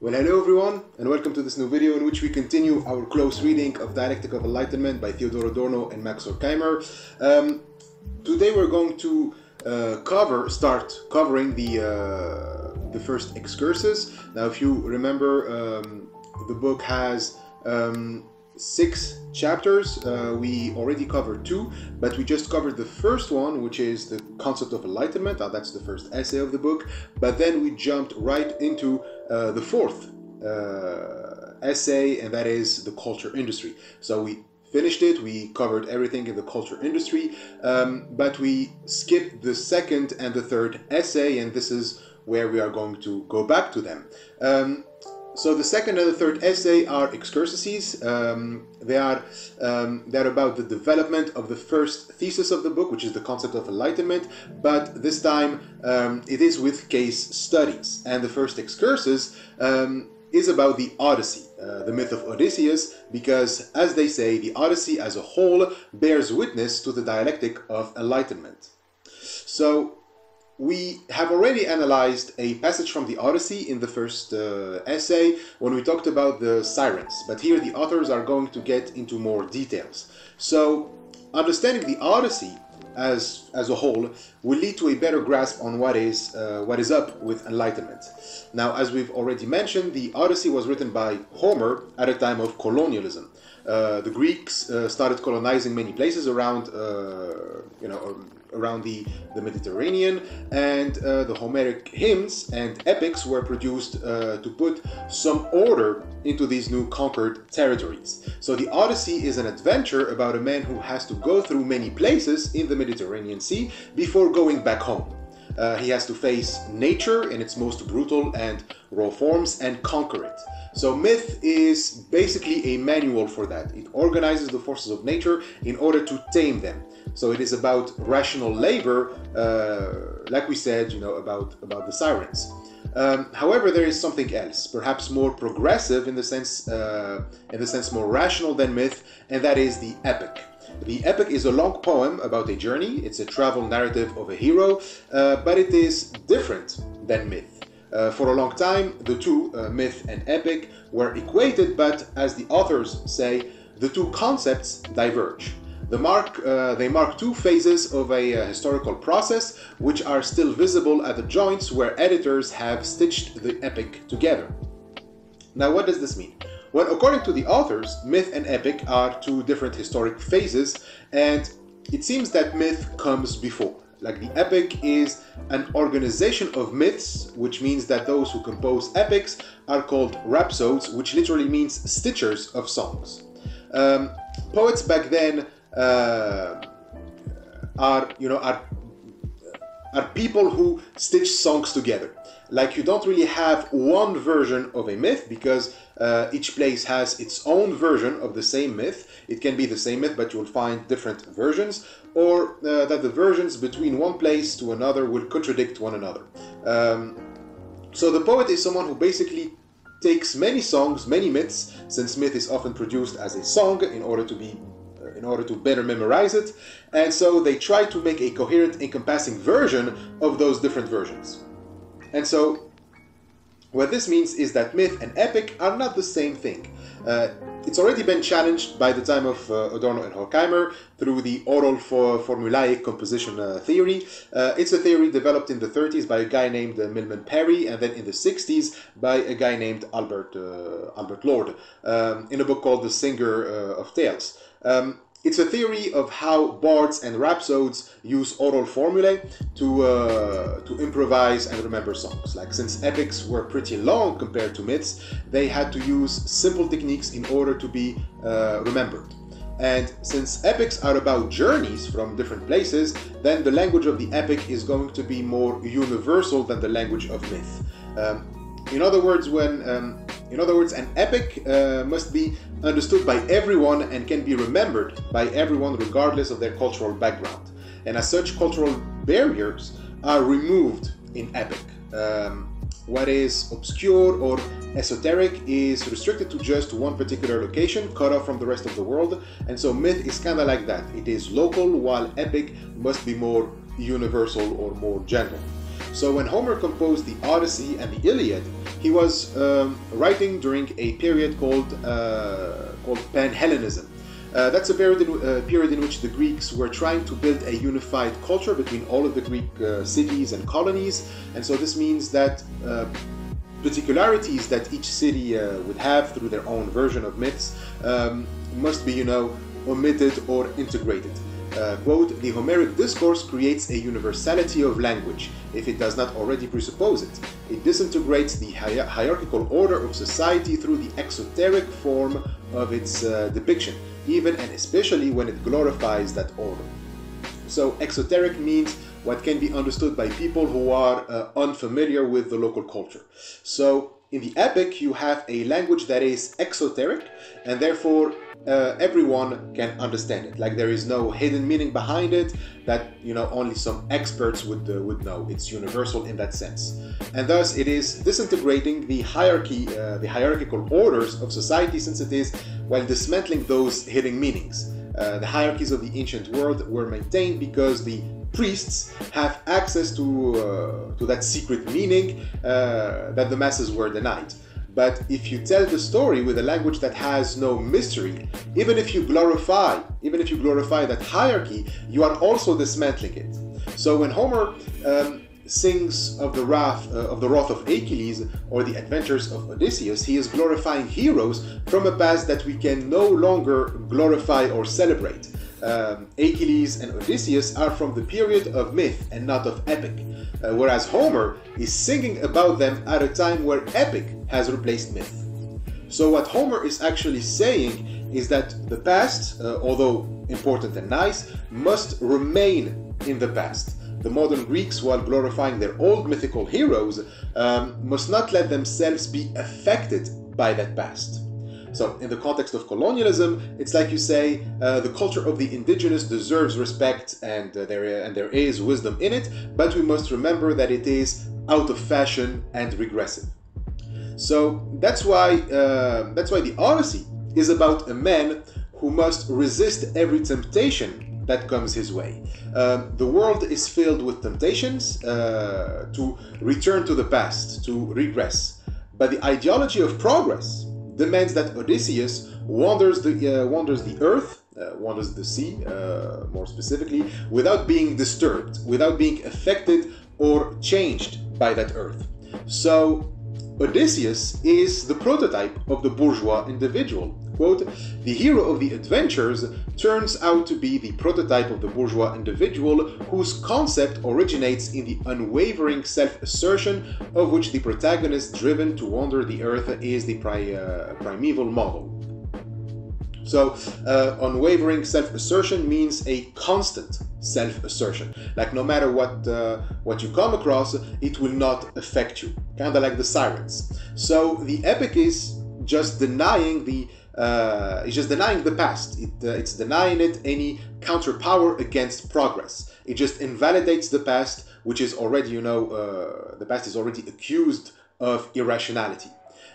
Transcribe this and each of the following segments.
Well, hello everyone, and welcome to this new video in which we continue our close reading of Dialectic of Enlightenment by Theodor Adorno and Max Horkheimer. Today we're going to start covering the first excursus. Now, if you remember, the book has 6 chapters. We already covered 2, but we just covered the first one, which is the concept of enlightenment. That's the first essay of the book. But then we jumped right into the fourth essay, and that is the culture industry. So we finished it, we covered everything in the culture industry, but we skipped the second and the third essay, and this is where we are going to go back to them. So the second and the third essay are excursuses. They're about the development of the first thesis of the book, which is the concept of enlightenment, but this time it is with case studies. And the first excursus is about the Odyssey, the myth of Odysseus, because, as they say, the Odyssey as a whole bears witness to the dialectic of enlightenment. So we have already analyzed a passage from the Odyssey in the first essay when we talked about the sirens, but here the authors are going to get into more details. So understanding the Odyssey as a whole will lead to a better grasp on what is up with enlightenment. Now, as we've already mentioned, the Odyssey was written by Homer at a time of colonialism. The Greeks started colonizing many places around around the Mediterranean, and the Homeric hymns and epics were produced to put some order into these new conquered territories. So the Odyssey is an adventure about a man who has to go through many places in the Mediterranean Sea before going back home. He has to face nature in its most brutal and raw forms and conquer it. So myth is basically a manual for that. It organizes the forces of nature in order to tame them. So it is about rational labor, like we said, about the sirens. However, there is something else, perhaps more progressive in the sense more rational than myth, and that is the epic. The epic is a long poem about a journey. It's a travel narrative of a hero, but it is different than myth. For a long time, the two, myth and epic, were equated, but as the authors say, the two concepts diverge. They mark two phases of a historical process, which are still visible at the joints where editors have stitched the epic together. Now, what does this mean? Well, according to the authors, myth and epic are two different historic phases, and it seems that myth comes before. Like, the epic is an organization of myths, which means that those who compose epics are called rhapsodes, which literally means stitchers of songs. Poets back then are people who stitch songs together. Like, you don't really have one version of a myth, because each place has its own version of the same myth. It can be the same myth, but you'll find different versions, or that the versions between one place to another will contradict one another. So the poet is someone who basically takes many songs, many myths, since myth is often produced as a song in order to better memorize it, and so they try to make a coherent, encompassing version of those different versions. And so what this means is that myth and epic are not the same thing. It's already been challenged by the time of Adorno and Horkheimer through the oral formulaic composition theory. It's a theory developed in the 30s by a guy named Milman Parry, and then in the 60s by a guy named Albert Lord, in a book called The Singer of Tales. It's a theory of how bards and rhapsodes use oral formulae to improvise and remember songs. Like, since epics were pretty long compared to myths, they had to use simple techniques in order to be remembered. And since epics are about journeys from different places, then the language of the epic is going to be more universal than the language of myth. In other words, an epic must be understood by everyone and can be remembered by everyone regardless of their cultural background. And as such, cultural barriers are removed in epic. What is obscure or esoteric is restricted to just one particular location, cut off from the rest of the world. And so myth is kind of like that. It is local, while epic must be more universal or more general. So when Homer composed the Odyssey and the Iliad, he was writing during a period called Pan-Hellenism. That's a period in which the Greeks were trying to build a unified culture between all of the Greek cities and colonies, and so this means that particularities that each city would have through their own version of myths must be, omitted or integrated. Quote, the Homeric discourse creates a universality of language, if it does not already presuppose it. It disintegrates the hierarchical order of society through the exoteric form of its depiction, even and especially when it glorifies that order. So exoteric means what can be understood by people who are unfamiliar with the local culture. So in the epic, you have a language that is exoteric, and therefore everyone can understand it. Like there is no hidden meaning behind it that only some experts would know. It's universal in that sense, and thus it is disintegrating the hierarchy, the hierarchical orders of society, since it is while dismantling those hidden meanings. The hierarchies of the ancient world were maintained because the priests have access to that secret meaning that the masses were denied. But if you tell the story with a language that has no mystery, even if you glorify that hierarchy, you are also dismantling it. So when Homer sings of the wrath of Achilles or the adventures of Odysseus, he is glorifying heroes from a past that we can no longer glorify or celebrate. Achilles and Odysseus are from the period of myth and not of epic, whereas Homer is singing about them at a time where epic has replaced myth. So what Homer is actually saying is that the past, although important and nice, must remain in the past. The modern Greeks, while glorifying their old mythical heroes, must not let themselves be affected by that past. So in the context of colonialism, it's like you say, the culture of the indigenous deserves respect, and there is wisdom in it, but we must remember that it is out of fashion and regressive. So that's why the Odyssey is about a man who must resist every temptation that comes his way. The world is filled with temptations to return to the past, to regress, but the ideology of progress demands that Odysseus wanders the earth, wanders the sea, more specifically, without being disturbed, without being affected or changed by that earth. So Odysseus is the prototype of the bourgeois individual. Quote, the hero of the adventures turns out to be the prototype of the bourgeois individual whose concept originates in the unwavering self-assertion of which the protagonist driven to wander the earth is the primeval model. So unwavering self-assertion means a constant self-assertion. Like no matter what you come across, it will not affect you. Kind of like the sirens. So the epic is just denying the past. It's denying it any counterpower against progress. It just invalidates the past, which is already, the past is already accused of irrationality.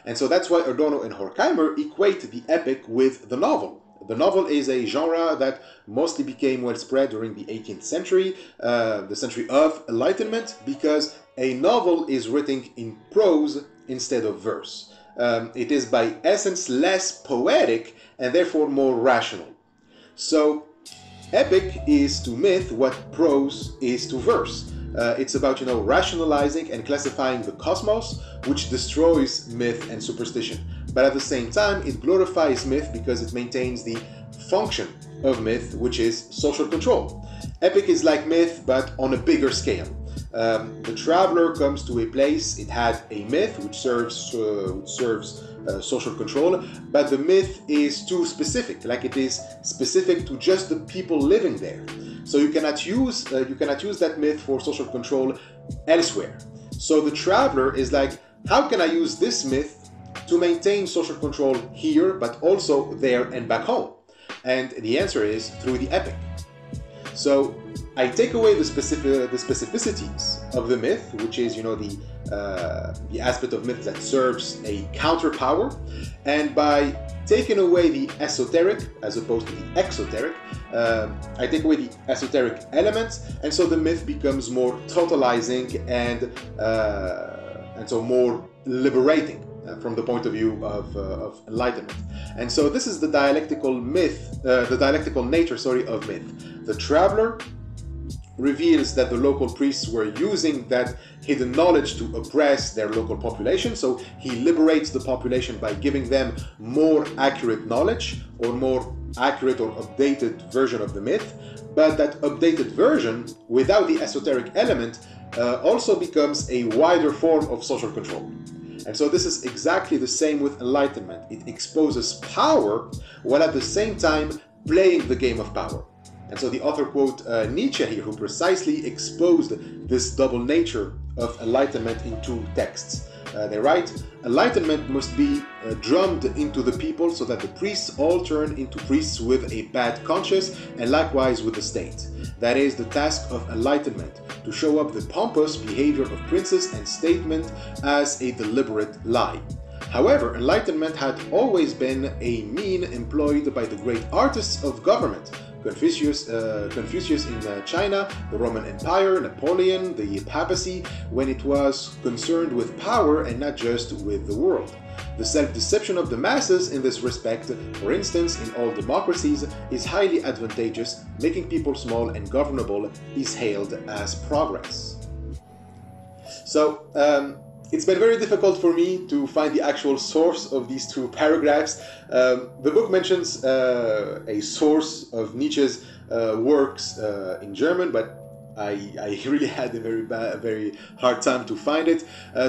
And so that's why Adorno and Horkheimer equate the epic with the novel. The novel is a genre that mostly became well spread during the 18th century, the century of Enlightenment, because a novel is written in prose instead of verse. It is by essence less poetic and therefore more rational. So epic is to myth what prose is to verse. It's about, rationalizing and classifying the cosmos, which destroys myth and superstition. But at the same time, it glorifies myth because it maintains the function of myth, which is social control. Epic is like myth, but on a bigger scale. The traveler comes to a place, it had a myth which serves social control, but the myth is too specific, like it is specific to just the people living there. So you cannot use that myth for social control elsewhere. So the traveler is like, how can I use this myth to maintain social control here, but also there and back home? And the answer is through the epic. So I take away the specificities of the myth, which is, you know, the aspect of myth that serves a counter power, and by taking away the esoteric as opposed to the exoteric, I take away the esoteric elements, and so the myth becomes more totalizing and so more liberating from the point of view of enlightenment. And so this is the dialectical myth, the dialectical nature, of myth. The traveler reveals that the local priests were using that hidden knowledge to oppress their local population, so he liberates the population by giving them more accurate knowledge, or more accurate or updated version of the myth. But that updated version, without the esoteric element, also becomes a wider form of social control. And so this is exactly the same with enlightenment. It exposes power while at the same time playing the game of power. And so the author quote Nietzsche here, who precisely exposed this double nature of enlightenment in two texts. They write, "Enlightenment must be drummed into the people so that the priests all turn into priests with a bad conscience, and likewise with the state. That is the task of enlightenment, to show up the pompous behavior of princes and statesmen as a deliberate lie. However, enlightenment had always been a mean employed by the great artists of government. Confucius in China, the Roman Empire, Napoleon, the papacy, when it was concerned with power and not just with the world. The self-deception of the masses in this respect, for instance, in all democracies, is highly advantageous. Making people small and governable is hailed as progress." So, it's been very difficult for me to find the actual source of these two paragraphs. The book mentions a source of Nietzsche's works in German, but I really had a very hard time to find it,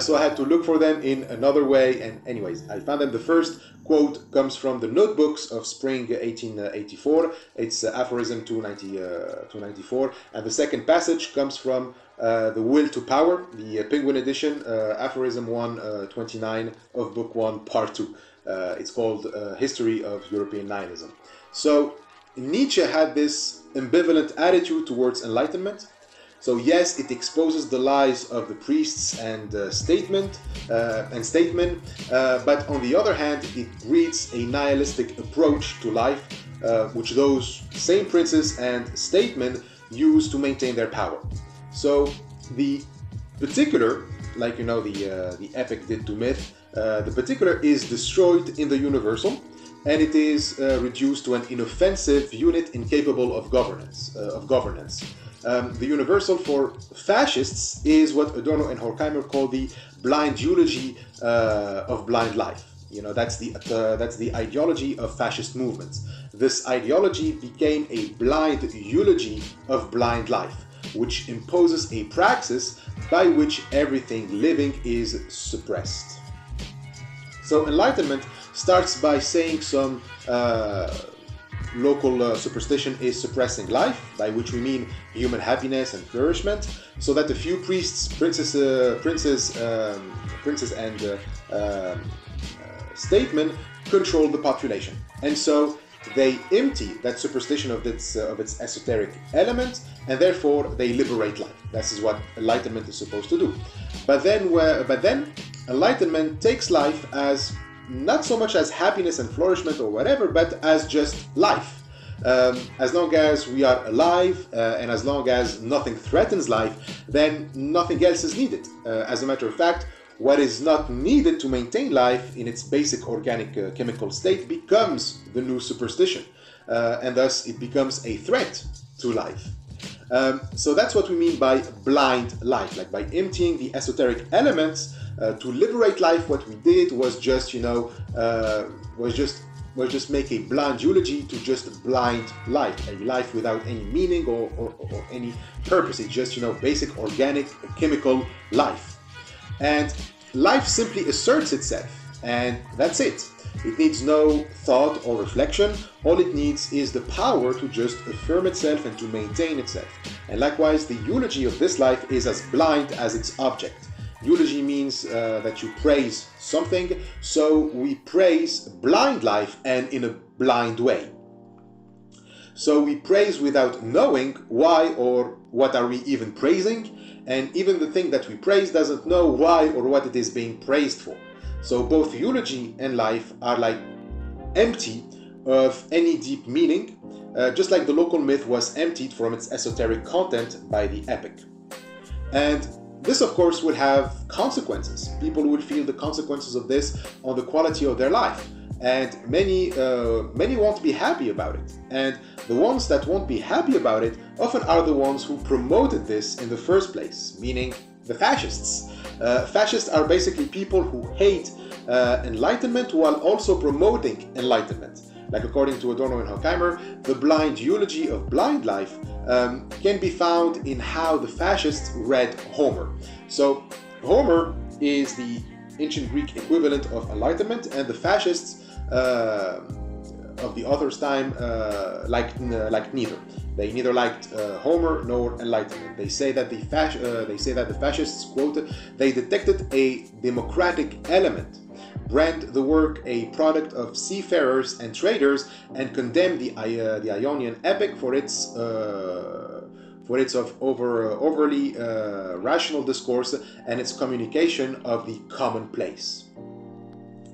so I had to look for them in another way, and anyways, I found them. The first quote comes from the notebooks of spring 1884, it's aphorism 294, and the second passage comes from The Will to Power, the Penguin edition, aphorism 129 of book 1, part 2. It's called History of European Nihilism. So Nietzsche had this ambivalent attitude towards enlightenment. So yes, it exposes the lies of the priests and statesmen, but on the other hand, it breeds a nihilistic approach to life, which those same princes and statesmen use to maintain their power. So the particular, like you know the epic did to myth, the particular is destroyed in the universal, and it is reduced to an inoffensive unit incapable of governance. The universal for fascists is what Adorno and Horkheimer call the blind eulogy of blind life. You know, that's the ideology of fascist movements. This ideology became a blind eulogy of blind life, which imposes a praxis by which everything living is suppressed. So enlightenment starts by saying some local superstition is suppressing life, by which we mean human happiness and flourishment, so that a few priests, princes and statesmen control the population, and so they empty that superstition of its esoteric element, and therefore they liberate life. This is what enlightenment is supposed to do. But then enlightenment takes life as not so much as happiness and flourishment or whatever, but as just life. As long as we are alive and as long as nothing threatens life, then nothing else is needed. As a matter of fact, what is not needed to maintain life in its basic organic chemical state becomes the new superstition, and thus it becomes a threat to life. So that's what we mean by blind life, like by emptying the esoteric elements. To liberate life, what we did was just, was just make a blind eulogy to just blind life, a life without any meaning or any purpose. It's just, basic organic chemical life. And life simply asserts itself, and that's it. It needs no thought or reflection. All it needs is the power to just affirm itself and to maintain itself. And likewise, the eulogy of this life is as blind as its object. Eulogy means that you praise something, so we praise blind life and in a blind way. So we praise without knowing why or what are we even praising, and even the thing that we praise doesn't know why or what it is being praised for. So both eulogy and life are like empty of any deep meaning, just like the local myth was emptied from its esoteric content by the epic. And this, of course, will have consequences. People will feel the consequences of this on the quality of their life. And many won't be happy about it. And the ones that won't be happy about it often are the ones who promoted this in the first place, meaning the fascists. Fascists are basically people who hate enlightenment while also promoting enlightenment. Like according to Adorno and Horkheimer, the blind eulogy of blind life can be found in how the fascists read Homer. So Homer is the ancient Greek equivalent of enlightenment, and the fascists of the author's time liked neither. They neither liked Homer nor enlightenment. They say that the fascists, quote, they detected a democratic element, brand the work a product of seafarers and traders, and condemn the Ionian epic for its overly rational discourse and its communication of the commonplace.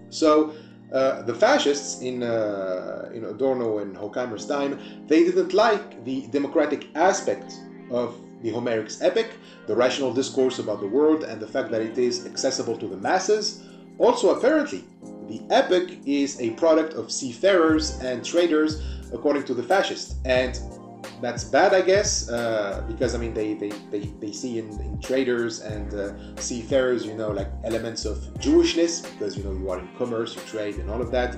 So the fascists in Adorno and Horkheimer's time, they didn't like the democratic aspect of the Homeric epic, the rational discourse about the world, and the fact that it is accessible to the masses. Also, apparently, the epic is a product of seafarers and traders, according to the fascists, and that's bad, I guess, because I mean they see in traders and seafarers, like elements of Jewishness, because you are in commerce, you trade, and all of that.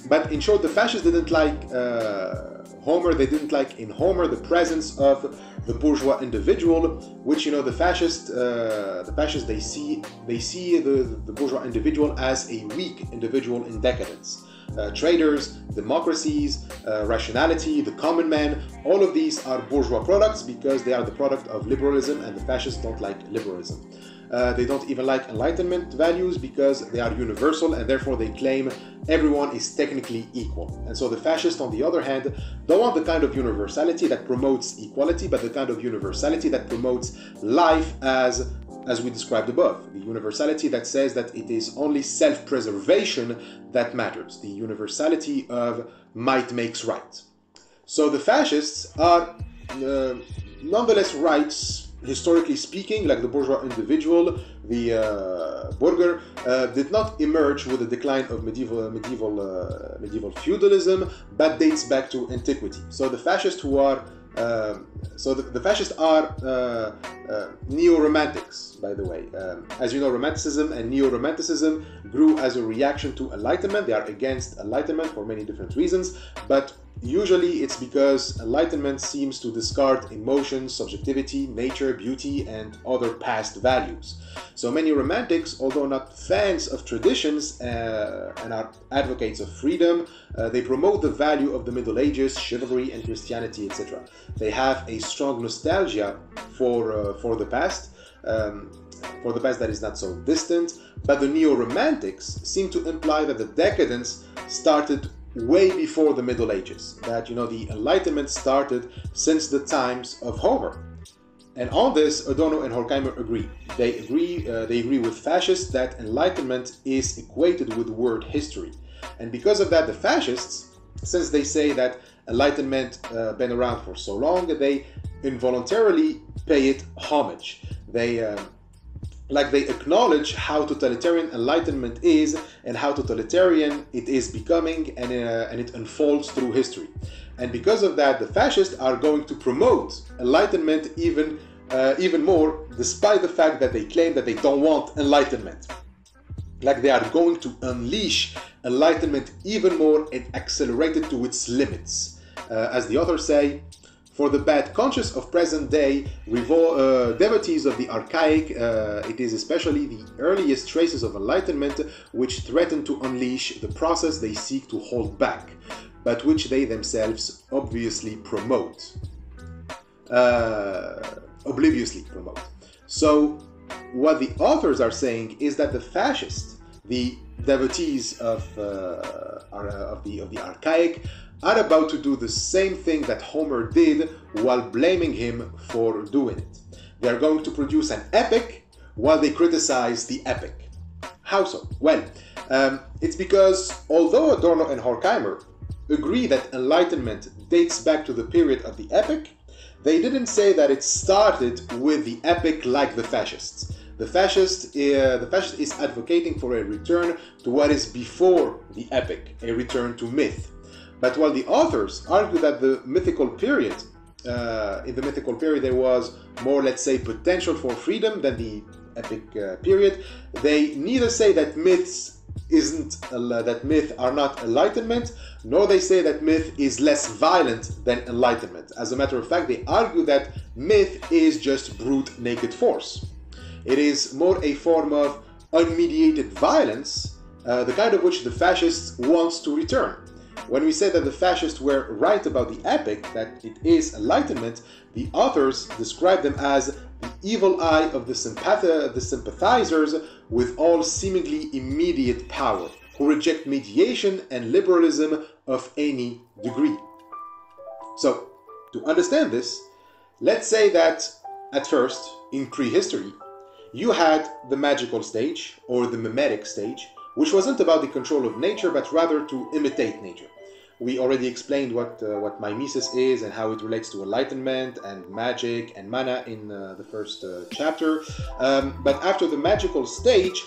But in short, the fascists didn't like Homer. They didn't like in Homer the presence of the bourgeois individual, which the fascists they see the bourgeois individual as a weak individual in decadence. Traders, democracies, rationality, the common man, all of these are bourgeois products because they are the product of liberalism, and the fascists don't like liberalism. They don't even like Enlightenment values because they are universal, and therefore they claim everyone is technically equal. And so the fascists, on the other hand, don't want the kind of universality that promotes equality, but the kind of universality that promotes life as we described above. The universality that says that it is only self-preservation that matters. The universality of might makes right. So the fascists are nonetheless right, historically speaking, like the bourgeois individual, the Bürger, did not emerge with the decline of medieval feudalism, but dates back to antiquity. So the fascists who are the fascists are neo-romantics, by the way. As you know, Romanticism and neo-romanticism grew as a reaction to Enlightenment. They are against Enlightenment for many different reasons, but usually it's because Enlightenment seems to discard emotions, subjectivity, nature, beauty, and other past values. So many romantics, although not fans of traditions and are advocates of freedom, they promote the value of the Middle Ages, chivalry, and Christianity, etc. They have a strong nostalgia for the past. For the past that is not so distant, but the neo-romantics seem to imply that the decadence started way before the Middle Ages, that the Enlightenment started since the times of Homer. And on this, Adorno and Horkheimer agree. They agree with fascists that Enlightenment is equated with word history. And because of that, the fascists, since they say that Enlightenment been around for so long, they involuntarily pay it homage. They acknowledge how totalitarian Enlightenment is and how totalitarian it is becoming, and it unfolds through history. And because of that, the fascists are going to promote Enlightenment even more, despite the fact that they claim that they don't want Enlightenment. Like they are going to unleash Enlightenment even more and accelerate it to its limits. As the authors say, for the bad conscience of present day devotees of the archaic, it is especially the earliest traces of Enlightenment which threaten to unleash the process they seek to hold back, but which they themselves obliviously promote. So what the authors are saying is that the fascists, the devotees of the archaic are about to do the same thing that Homer did while blaming him for doing it. They are going to produce an epic while they criticize the epic. How so? Well, it's because although Adorno and Horkheimer agree that Enlightenment dates back to the period of the epic, they didn't say that it started with the epic like the fascists. The fascist is advocating for a return to what is before the epic, a return to myth. But while the authors argue that the mythical period, in the mythical period there was more, let's say, potential for freedom than the epic period, they neither say that myths are not enlightenment, nor they say that myth is less violent than enlightenment. As a matter of fact, they argue that myth is just brute naked force. It is more a form of unmediated violence, the kind of which the fascists wants to return. When we say that the fascists were right about the epic, that it is enlightenment, the authors describe them as the evil eye of the sympathizers with all seemingly immediate power, who reject mediation and liberalism of any degree. So, to understand this, let's say that at first, in prehistory, you had the magical stage, or the mimetic stage, which wasn't about the control of nature, but rather to imitate nature. We already explained what mimesis is and how it relates to enlightenment and magic and mana in the first chapter. But after the magical stage,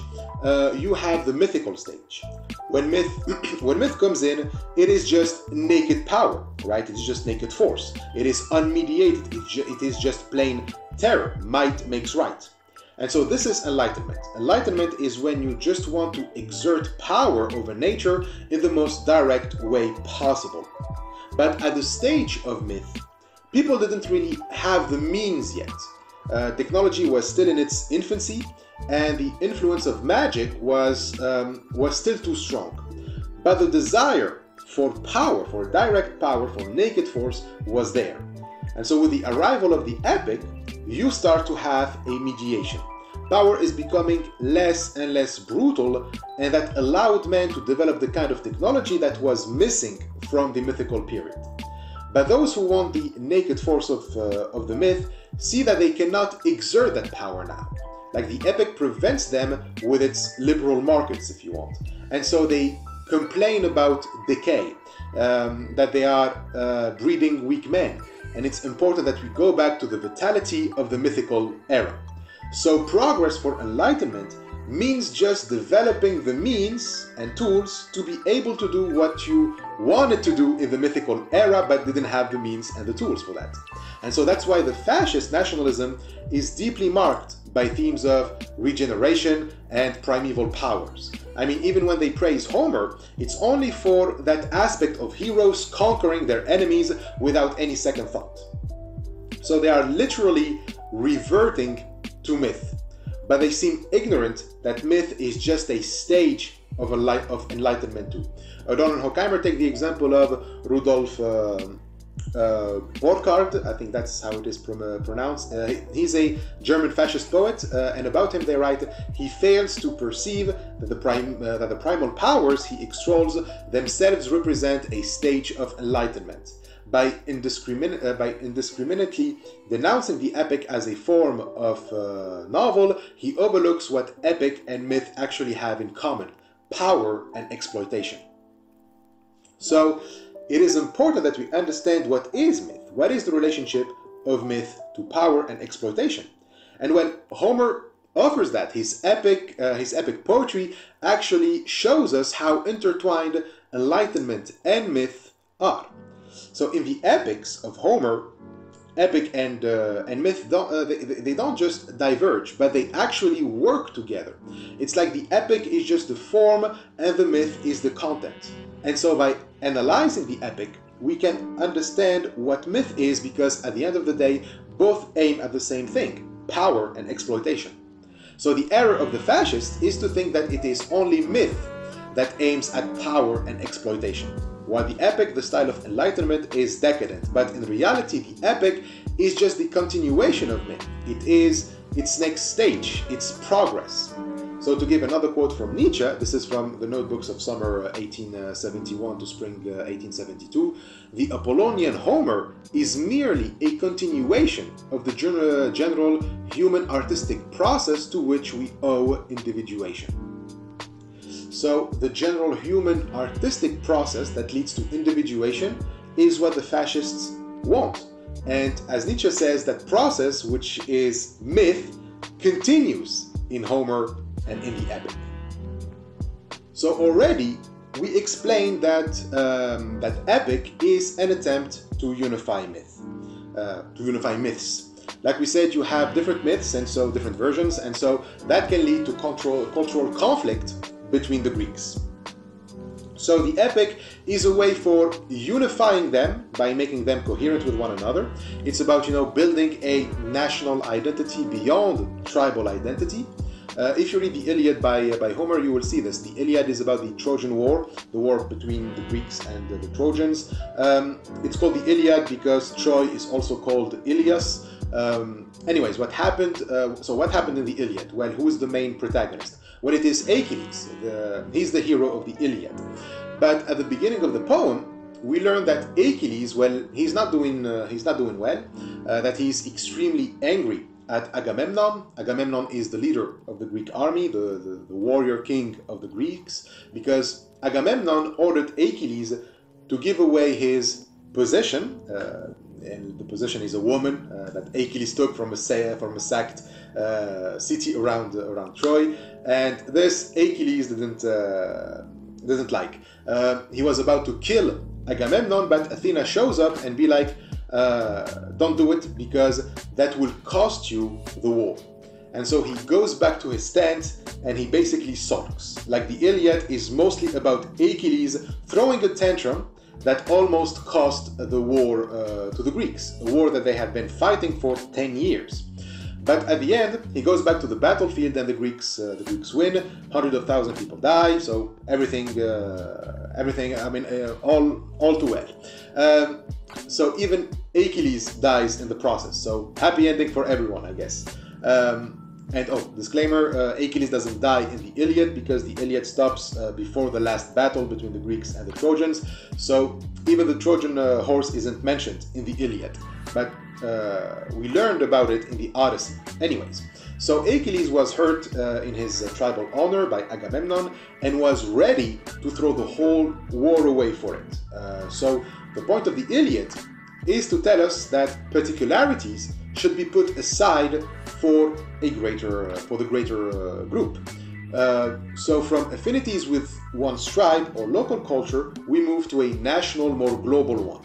you have the mythical stage. When myth comes in, it is just naked power, right? It's just naked force. It is unmediated. It is just plain terror. Might makes right. And so this is enlightenment. Enlightenment is when you just want to exert power over nature in the most direct way possible. But at the stage of myth, people didn't really have the means yet. Technology was still in its infancy, and the influence of magic was still too strong. But the desire for power, for direct power, for naked force was there. And so with the arrival of the epic, you start to have a mediation. Power is becoming less and less brutal, and that allowed men to develop the kind of technology that was missing from the mythical period. But those who want the naked force of the myth see that they cannot exert that power now. Like the epic prevents them with its liberal markets, if you want. And so they complain about decay, that they are breeding weak men. And it's important that we go back to the vitality of the mythical era. So progress for enlightenment means just developing the means and tools to be able to do what you wanted to do in the mythical era but didn't have the means and the tools for that. And so that's why the fascist nationalism is deeply marked by themes of regeneration and primeval powers. I mean, even when they praise Homer, it's only for that aspect of heroes conquering their enemies without any second thought. So they are literally reverting to myth, but they seem ignorant that myth is just a stage of enlightenment too. Adorno and Horkheimer take the example of Rudolf Burckhardt, I think that's how it is pronounced. He's a German fascist poet, and about him they write, he fails to perceive that the primal powers he extols themselves represent a stage of enlightenment. By indiscriminately denouncing the epic as a form of novel, he overlooks what epic and myth actually have in common: power and exploitation. So, it is important that we understand what is myth, what is the relationship of myth to power and exploitation. And when Homer offers that, his epic poetry actually shows us how intertwined enlightenment and myth are. So in the epics of Homer, epic and myth they don't just diverge, but they actually work together. It's like the epic is just the form and the myth is the content. And so by analyzing the epic, we can understand what myth is, because at the end of the day, both aim at the same thing: power and exploitation. So the error of the fascist is to think that it is only myth that aims at power and exploitation, while the epic, the style of enlightenment, is decadent. But in reality, the epic is just the continuation of myth. It is its next stage, its progress. So to give another quote from Nietzsche, this is from the notebooks of summer 1871 to spring 1872, the Apollonian Homer is merely a continuation of the general human artistic process to which we owe individuation. So the general human artistic process that leads to individuation is what the fascists want. And as Nietzsche says, that process, which is myth, continues in Homer and in the epic. So already we explained that that epic is an attempt to unify myths. Like we said, you have different myths and so different versions, and so that can lead to cultural conflict between the Greeks. So the epic is a way for unifying them by making them coherent with one another. It's about, building a national identity beyond tribal identity. If you read the Iliad by Homer, you will see this. The Iliad is about the Trojan War, the war between the Greeks and the Trojans. It's called the Iliad because Troy is also called Ilias. Anyways, what happened? So what happened in the Iliad? Well, who is the main protagonist? Well, it is Achilles. He's the hero of the Iliad. But at the beginning of the poem, we learn that Achilles, well, he's not doing well. That he's extremely angry at Agamemnon. Agamemnon is the leader of the Greek army, the warrior king of the Greeks, because Agamemnon ordered Achilles to give away his possession, and the possession is a woman that Achilles took from a sacked city around Troy, and this Achilles didn't like. He was about to kill Agamemnon, but Athena shows up and be like, don't do it because that will cost you the war. And so he goes back to his tent and he basically sulks. Like the Iliad is mostly about Achilles throwing a tantrum that almost cost the war to the Greeks, a war that they had been fighting for 10 years. But at the end, he goes back to the battlefield and the Greeks win. Hundreds of thousands of people die, so everything, all too well. So even Achilles dies in the process. So happy ending for everyone, I guess. And disclaimer, Achilles doesn't die in the Iliad because the Iliad stops before the last battle between the Greeks and the Trojans. So even the Trojan horse isn't mentioned in the Iliad. But we learned about it in the Odyssey. Anyways, so Achilles was hurt in his tribal honor by Agamemnon and was ready to throw the whole war away for it. So the point of the Iliad is to tell us that particularities should be put aside for the greater group. So from affinities with one's tribe or local culture, we move to a national, more global one.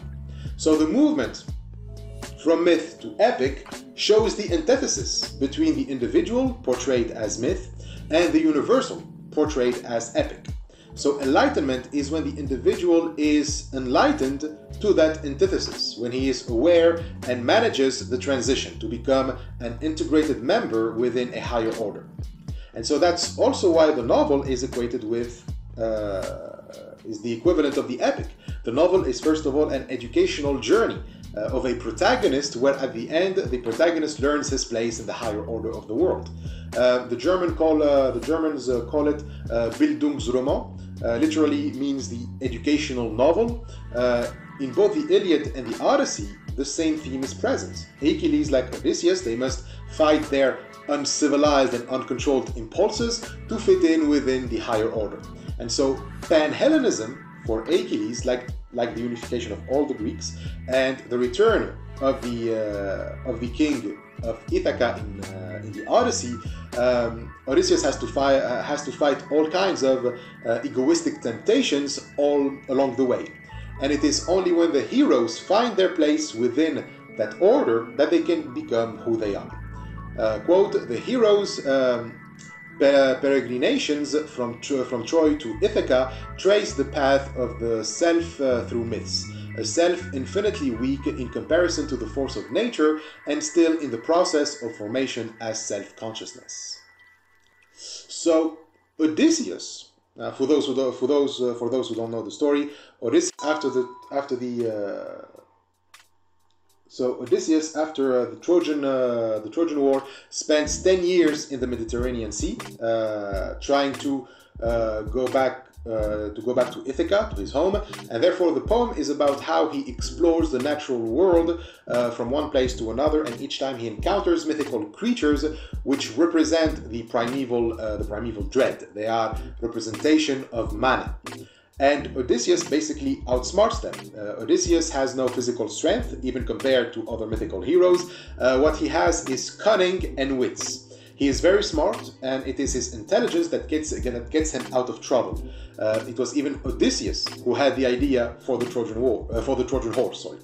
So the movement from myth to epic shows the antithesis between the individual, portrayed as myth, and the universal, portrayed as epic. So enlightenment is when the individual is enlightened to that antithesis, when he is aware and manages the transition to become an integrated member within a higher order. And so that's also why the novel is equated with, is the equivalent of the epic. The novel is first of all an educational journey of a protagonist, where at the end the protagonist learns his place in the higher order of the world. The Germans call it Bildungsroman. Literally means the educational novel. In both the Iliad and the Odyssey, the same theme is present. Achilles, like Odysseus, they must fight their uncivilized and uncontrolled impulses to fit in within the higher order. And so Pan-Hellenism for Achilles, like the unification of all the Greeks, and the return of the king of Ithaca in the Odyssey, Odysseus has to fight all kinds of egoistic temptations all along the way. And it is only when the heroes find their place within that order that they can become who they are. Quote, the heroes' peregrinations from Troy to Ithaca trace the path of the self through myths, a self infinitely weak in comparison to the force of nature and still in the process of formation as self-consciousness. So Odysseus, for those who don't know the story, Odysseus after the So Odysseus, after the Trojan War, spends 10 years in the Mediterranean Sea, trying to go back to Ithaca, to his home, and therefore the poem is about how he explores the natural world from one place to another, and each time he encounters mythical creatures which represent the primeval dread. They are representation of mana. And Odysseus basically outsmarts them. Odysseus has no physical strength, even compared to other mythical heroes. What he has is cunning and wits. He is very smart, and it is his intelligence that gets him out of trouble. It was even Odysseus who had the idea for the Trojan horse. Sorry.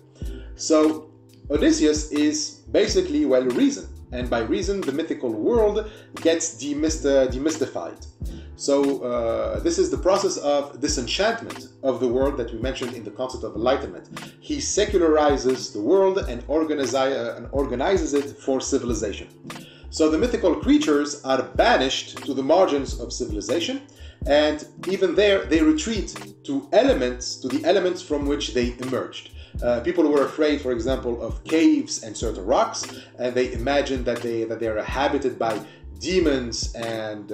So Odysseus is basically well-reasoned, and by reason the mythical world gets demystified. So this is the process of disenchantment of the world that we mentioned in the concept of enlightenment. He secularizes the world and organizes it for civilization. So the mythical creatures are banished to the margins of civilization, and even there they retreat to the elements from which they emerged. People were afraid, for example, of caves and certain rocks, and they imagined that they are inhabited by demons and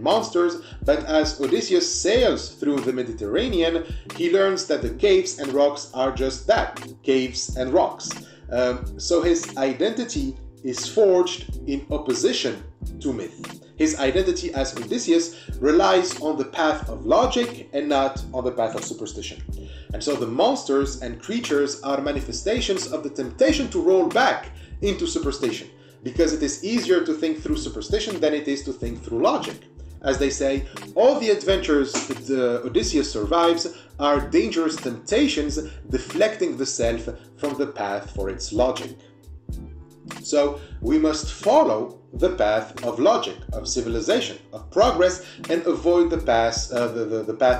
monsters. But as Odysseus sails through the Mediterranean, he learns that the caves and rocks are just that, caves and rocks. So his identity is forged in opposition to myth. His identity as Odysseus relies on the path of logic and not on the path of superstition. And so the monsters and creatures are manifestations of the temptation to roll back into superstition, because it is easier to think through superstition than it is to think through logic. As they say, all the adventures that Odysseus survives are dangerous temptations deflecting the self from the path for its logic. So we must follow the path of logic, of civilization, of progress, and avoid the path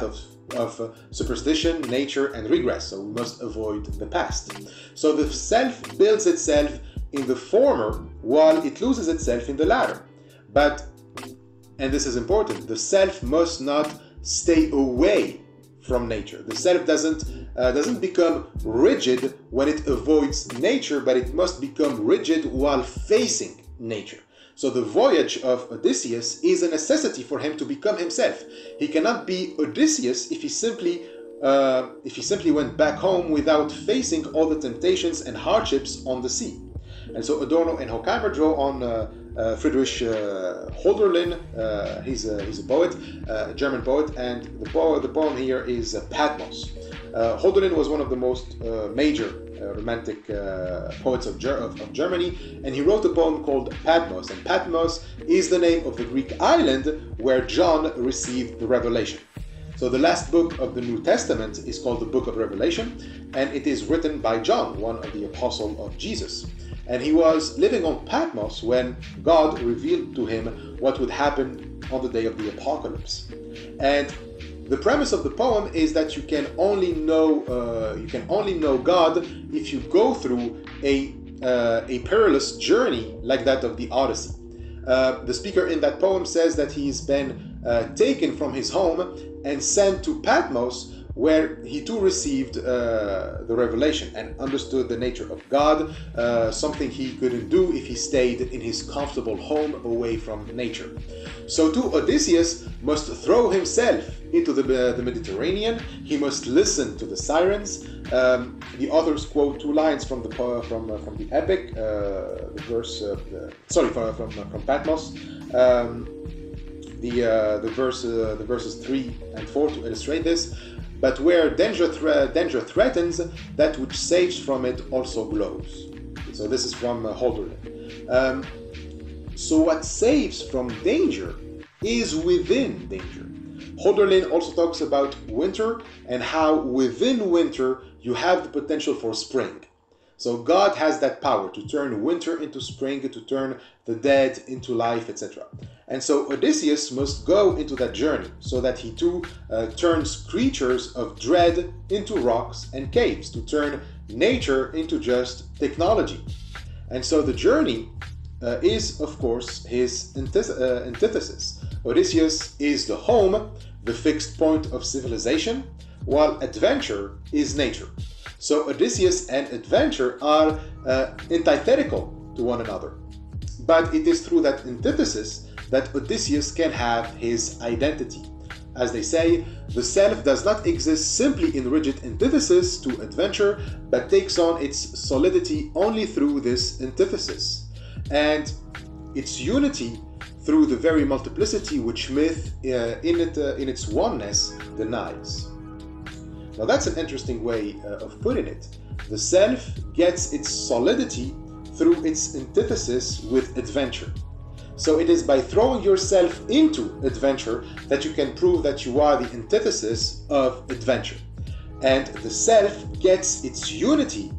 of superstition, nature, and regress. So we must avoid the past. So the self builds itself in the former while it loses itself in the latter. But, and this is important, the self must not stay away from nature. The self doesn't become rigid when it avoids nature, but it must become rigid while facing nature. So the voyage of Odysseus is a necessity for him to become himself. He cannot be Odysseus if he simply went back home without facing all the temptations and hardships on the sea. And so Adorno and Horkheimer draw on Friedrich Hölderlin. He's a poet, a German poet, and the poem here is Patmos. Hölderlin was one of the most major romantic poets of Germany, and he wrote a poem called Patmos. And Patmos is the name of the Greek island where John received the revelation. So the last book of the New Testament is called the Book of Revelation, and it is written by John, one of the apostles of Jesus. And he was living on Patmos when God revealed to him what would happen on the day of the apocalypse. And the premise of the poem is that you can only know God if you go through a perilous journey like that of the Odyssey. The speaker in that poem says that he's been taken from his home and sent to Patmos, where he too received the revelation and understood the nature of God, something he couldn't do if he stayed in his comfortable home away from nature. So too Odysseus must throw himself into the Mediterranean. He must listen to the sirens. The authors quote two lines from the epic, from Patmos. The verses 3 and 4 to illustrate this. But where danger threatens, that which saves from it also glows. So this is from Hölderlin. So what saves from danger is within danger. Hölderlin also talks about winter and how within winter you have the potential for spring. So God has that power to turn winter into spring, to turn the dead into life, etc. And so Odysseus must go into that journey so that he too turns creatures of dread into rocks and caves, to turn nature into just technology. And so the journey is, of course, his antithesis. Odysseus is the home, the fixed point of civilization, while adventure is nature. So Odysseus and adventure are antithetical to one another. But it is through that antithesis that Odysseus can have his identity. As they say, the self does not exist simply in rigid antithesis to adventure, but takes on its solidity only through this antithesis, and its unity through the very multiplicity which myth in its oneness denies. Now that's an interesting way of putting it. The self gets its solidity through its antithesis with adventure. So it is by throwing yourself into adventure that you can prove that you are the antithesis of adventure. And the self gets its unity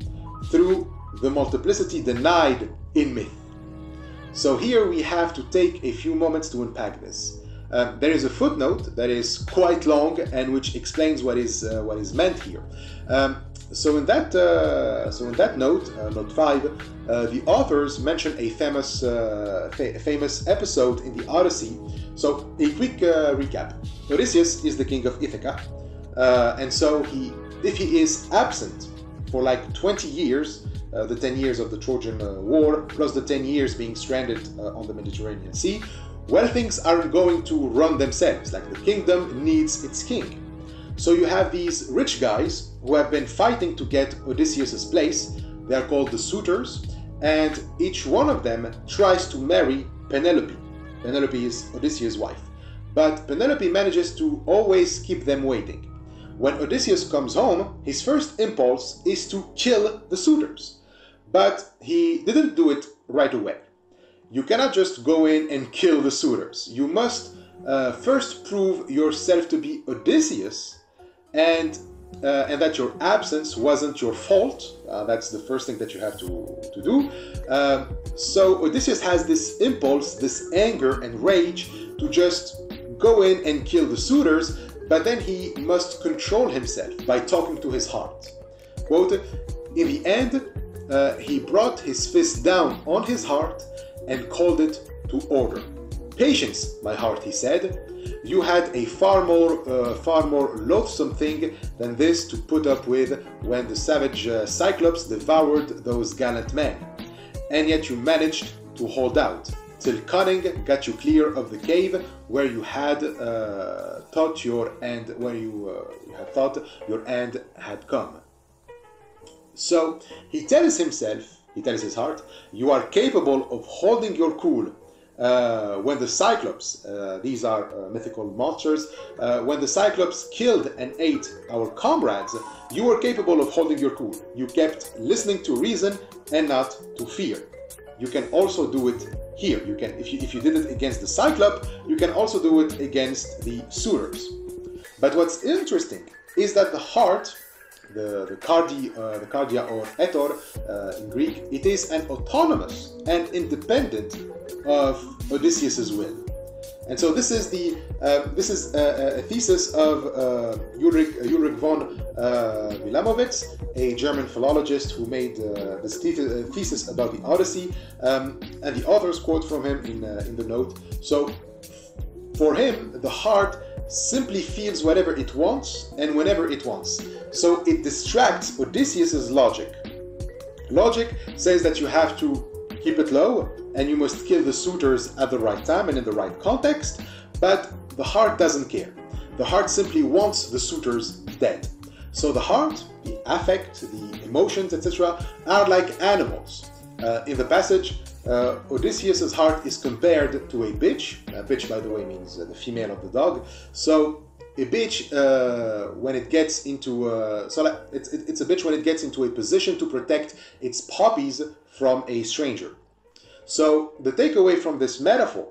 through the multiplicity denied in myth. So here we have to take a few moments to unpack this. There is a footnote that is quite long and which explains what is meant here. So in that note, note 5, the authors mention a famous episode in the Odyssey. So a quick recap: Odysseus is the king of Ithaca, and so if he is absent for like 20 years, the 10 years of the Trojan War plus the 10 years being stranded on the Mediterranean Sea, well, things aren't going to run themselves. Like the kingdom needs its king. So you have these rich guys who have been fighting to get Odysseus's place. They are called the suitors, and each one of them tries to marry Penelope. Penelope is Odysseus' wife. But Penelope manages to always keep them waiting. When Odysseus comes home, his first impulse is to kill the suitors. But he didn't do it right away. You cannot just go in and kill the suitors. You must first prove yourself to be Odysseus, and that your absence wasn't your fault. That's the first thing that you have to do. So Odysseus has this impulse, this anger and rage to just go in and kill the suitors, but then he must control himself by talking to his heart. Quote, in the end, he brought his fist down on his heart and called it to order. Patience, my heart, he said. You had a far more loathsome thing than this to put up with when the savage Cyclops devoured those gallant men. And yet you managed to hold out, till Cunning got you clear of the cave where you had thought your end, had come. So he tells his heart, you are capable of holding your cool. When the Cyclops, these are mythical monsters, when the Cyclops killed and ate our comrades, you were capable of holding your cool. You kept listening to reason and not to fear. You can also do it here. You can, if you did it against the Cyclops, you can also do it against the suitors. But what's interesting is that the heart, the cardia or etor in Greek, it is an autonomous and independent of Odysseus's will. And so this is a thesis of Ulrich von Wilamowitz, a German philologist who made this thesis about the Odyssey, and the authors quote from him in the note. So for him, the heart simply feels whatever it wants and whenever it wants. So it distracts Odysseus's logic. Logic says that you have to keep it low and you must kill the suitors at the right time and in the right context, but the heart doesn't care. The heart simply wants the suitors dead. So the heart, the affect, the emotions, etc. are like animals. In the passage, Odysseus's heart is compared to a bitch. A bitch, by the way, means the female of the dog. So a bitch, when it gets into it's a bitch when it gets into a position to protect its puppies from a stranger. So the takeaway from this metaphor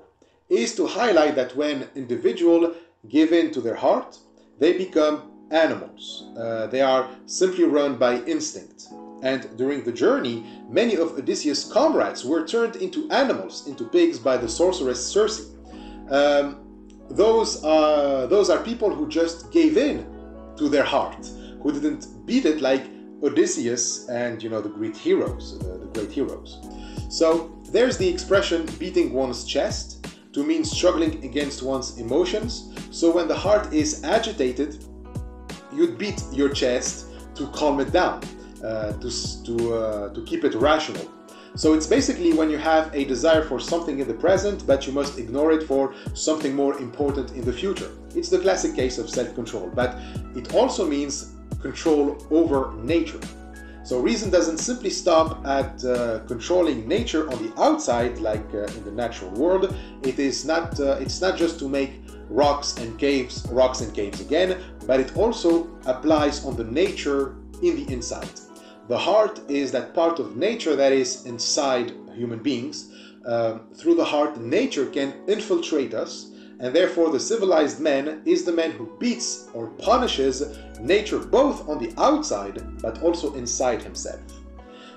is to highlight that when individuals give in to their heart, they become animals. They are simply run by instinct. And during the journey, many of Odysseus' comrades were turned into animals, into pigs, by the sorceress Circe. Those are people who just gave in to their heart, who didn't beat it like Odysseus and the great heroes, the great heroes. So there's the expression beating one's chest to mean struggling against one's emotions. So when the heart is agitated, you'd beat your chest to calm it down. to keep it rational. So it's basically when you have a desire for something in the present, but you must ignore it for something more important in the future. It's the classic case of self-control, but it also means control over nature. So reason doesn't simply stop at controlling nature on the outside, like in the natural world. It's not just to make rocks and caves again, but it also applies on the nature in the inside. The heart is that part of nature that is inside human beings. Through the heart, nature can infiltrate us, and therefore the civilized man is the man who beats or punishes nature both on the outside but also inside himself.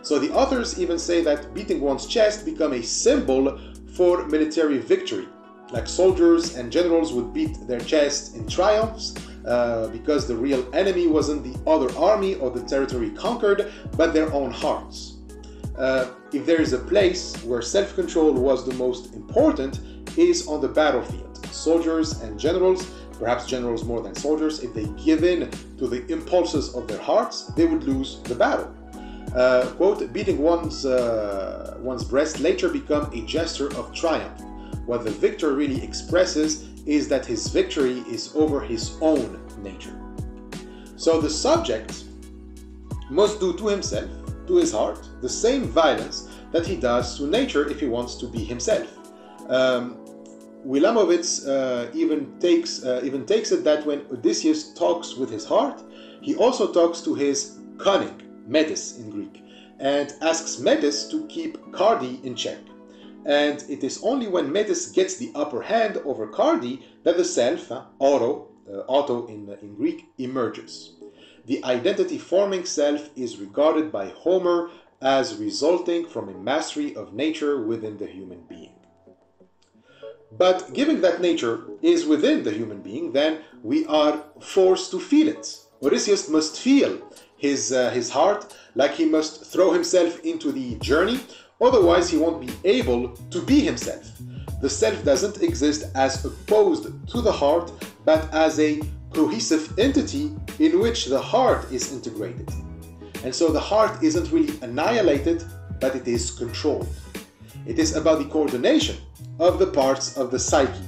So the authors even say that beating one's chest become a symbol for military victory. Like soldiers and generals would beat their chests in triumphs because the real enemy wasn't the other army or the territory conquered, but their own hearts. If there is a place where self-control was the most important, is on the battlefield. Soldiers and generals, perhaps generals more than soldiers, if they give in to the impulses of their hearts, they would lose the battle. Quote, beating one's breast later become a gesture of triumph. What the victor really expresses is that his victory is over his own nature. So the subject must do to himself, to his heart, the same violence that he does to nature if he wants to be himself. Wilamowitz even takes it that when Odysseus talks with his heart, he also talks to his cunning, metis in Greek, and asks Metis to keep Cardi in check. And it is only when Metis gets the upper hand over Cardi that the self, auto in Greek, emerges. The identity-forming self is regarded by Homer as resulting from a mastery of nature within the human being. But given that nature is within the human being, then we are forced to feel it. Odysseus must feel his heart, like he must throw himself into the journey, otherwise he won't be able to be himself. The self doesn't exist as opposed to the heart, but as a cohesive entity in which the heart is integrated. And so the heart isn't really annihilated, but it is controlled. It is about the coordination of the parts of the psyche.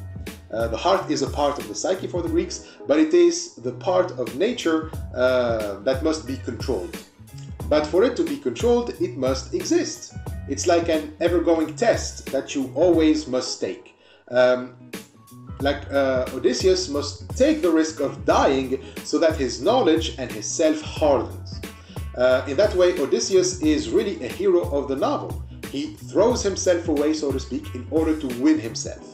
The heart is a part of the psyche for the Greeks, but it is the part of nature that must be controlled. But for it to be controlled, it must exist. It's like an ever-going test that you always must take. Odysseus must take the risk of dying so that his knowledge and his self hardens. In that way, Odysseus is really a hero of the novel. He throws himself away, so to speak, in order to win himself.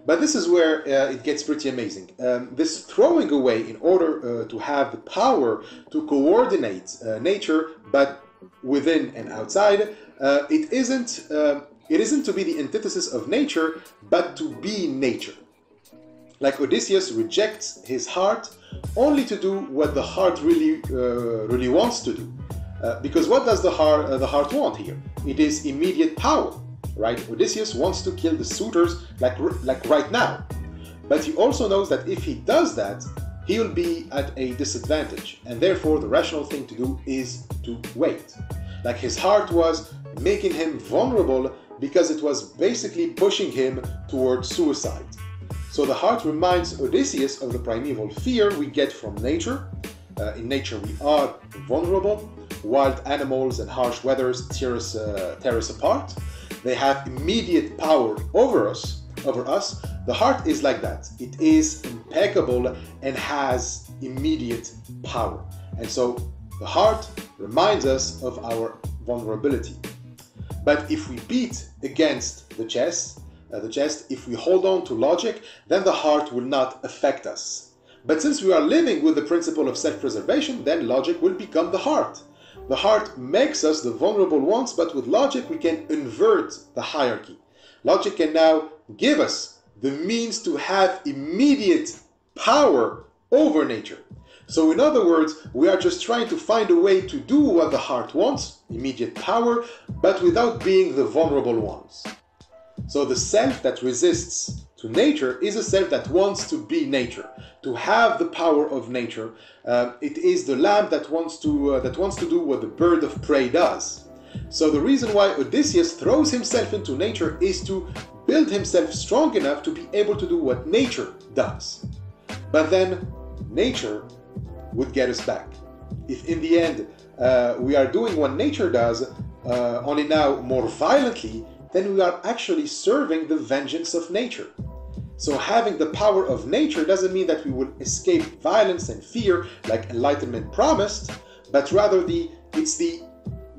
But this is where it gets pretty amazing. This throwing away in order to have the power to coordinate nature, but within and outside, it isn't to be the antithesis of nature, but to be nature. Like Odysseus rejects his heart only to do what the heart really wants to do. Because what does the heart want here? It is immediate power, right? Odysseus wants to kill the suitors like right now. But he also knows that if he does that, he will be at a disadvantage, and therefore the rational thing to do is to wait. Like his heart was making him vulnerable because it was basically pushing him towards suicide. So the heart reminds Odysseus of the primeval fear we get from nature. In nature we are vulnerable. Wild animals and harsh weathers tear us apart. They have immediate power over us. The heart is like that. It is impeccable and has immediate power. And so the heart reminds us of our vulnerability. But if we beat against the chest, if we hold on to logic, then the heart will not affect us. But since we are living with the principle of self-preservation, then logic will become the heart. The heart makes us the vulnerable ones, but with logic we can invert the hierarchy. Logic can now give us the means to have immediate power over nature. So in other words, we are just trying to find a way to do what the heart wants, immediate power, but without being the vulnerable ones. So the self that resists to nature is a self that wants to be nature, to have the power of nature. It is the lamb that wants to do what the bird of prey does. So the reason why Odysseus throws himself into nature is to build himself strong enough to be able to do what nature does. But then nature would get us back. If in the end we are doing what nature does, only now more violently, then we are actually serving the vengeance of nature. So having the power of nature doesn't mean that we will escape violence and fear like Enlightenment promised, but rather we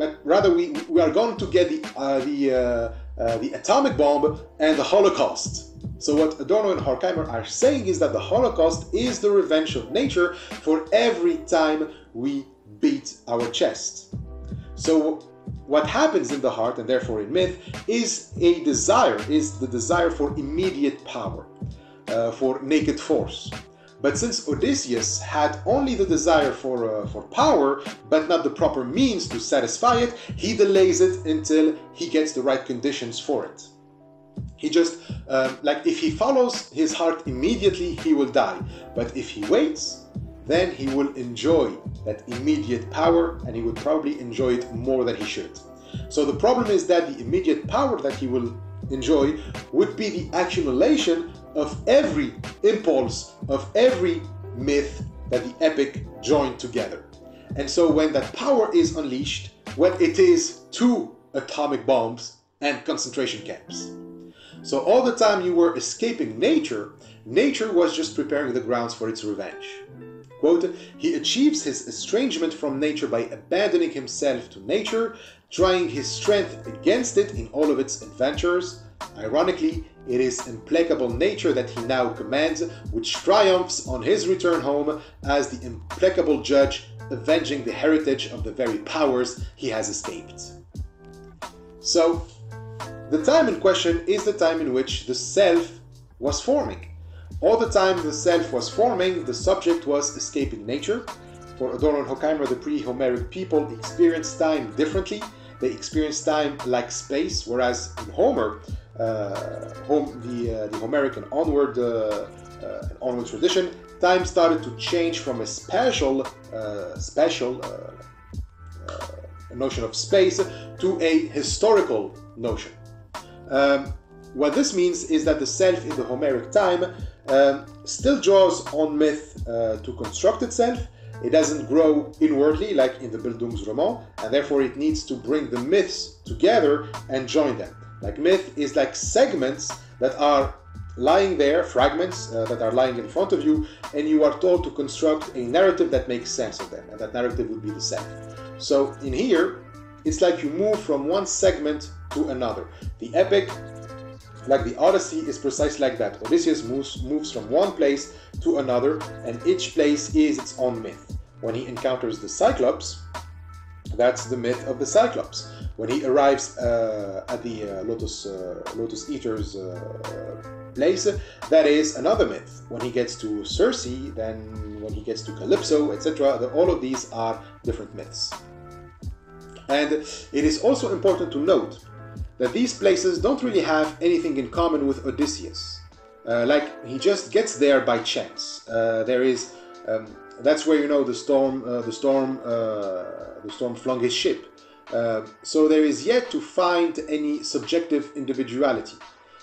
are going to get the atomic bomb and the Holocaust. So what Adorno and Horkheimer are saying is that the Holocaust is the revenge of nature for every time we beat our chest. So what happens in the heart, and therefore in myth, is the desire for immediate power, for naked force. But since Odysseus had only the desire for power, but not the proper means to satisfy it, he delays it until he gets the right conditions for it. He just, like if he follows his heart immediately, he will die. But if he waits, then he will enjoy that immediate power, and he would probably enjoy it more than he should. So the problem is that the immediate power that he will enjoy would be the accumulation of every impulse, of every myth that the epic joined together. And so when that power is unleashed, well, it is 2 atomic bombs and concentration camps. So all the time you were escaping nature, nature was just preparing the grounds for its revenge. Quote, he achieves his estrangement from nature by abandoning himself to nature, trying his strength against it in all of its adventures. Ironically, it is implacable nature that he now commands, which triumphs on his return home as the implacable judge, avenging the heritage of the very powers he has escaped. So, the time in question is the time in which the self was forming. All the time the self was forming, the subject was escaping nature. For Adorno and Horkheimer, the pre-Homeric people experienced time differently. They experienced time like space, whereas in Homer, the Homeric and onward tradition, time started to change from a spatial notion of space to a historical notion. What this means is that the self in the Homeric time still draws on myth to construct itself. It doesn't grow inwardly like in the Bildungsroman, and therefore it needs to bring the myths together and join them. Like myth is like segments that are lying there, fragments that are lying in front of you, and you are told to construct a narrative that makes sense of them, and that narrative would be the self. So in here, it's like you move from one segment to another. The epic, like the Odyssey, is precisely like that. Odysseus moves from one place to another, and each place is its own myth. When he encounters the Cyclops, that's the myth of the Cyclops. When he arrives at the Lotus Eater's place, that is another myth. When he gets to Circe, then when he gets to Calypso, etc., all of these are different myths. And it is also important to note that these places don't really have anything in common with Odysseus. Like, he just gets there by chance. That's where, the storm flung his ship. So there is yet to find any subjective individuality.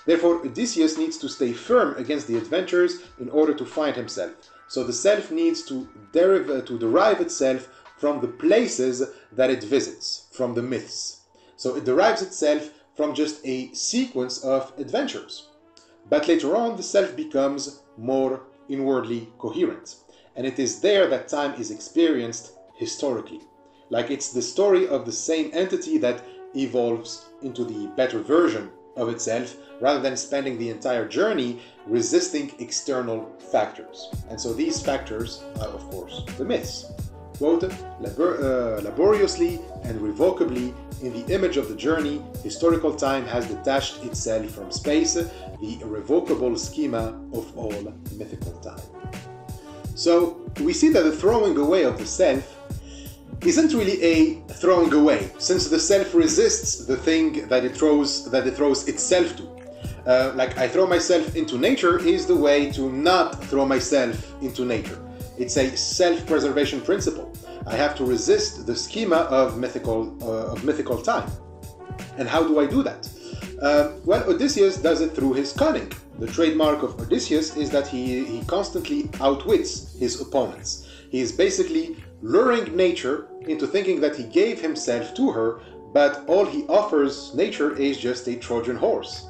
Therefore, Odysseus needs to stay firm against the adventures in order to find himself. So the self needs to derive itself from the places that it visits, from the myths. So it derives itself from just a sequence of adventures. But later on, the self becomes more inwardly coherent. And it is there that time is experienced historically. Like, it's the story of the same entity that evolves into the better version of itself, rather than spending the entire journey resisting external factors. And so these factors are, of course, the myths. Quote, laboriously and revocably, in the image of the journey, historical time has detached itself from space, the irrevocable schema of all mythical time. So we see that the throwing away of the self isn't really a throwing away, since the self resists the thing that it throws itself to. Like I throw myself into nature is the way to not throw myself into nature. It's a self-preservation principle. I have to resist the schema of mythical time. And how do I do that? Well, Odysseus does it through his cunning. The trademark of Odysseus is that he constantly outwits his opponents. He is basically luring nature into thinking that he gave himself to her, but all he offers nature is just a Trojan horse.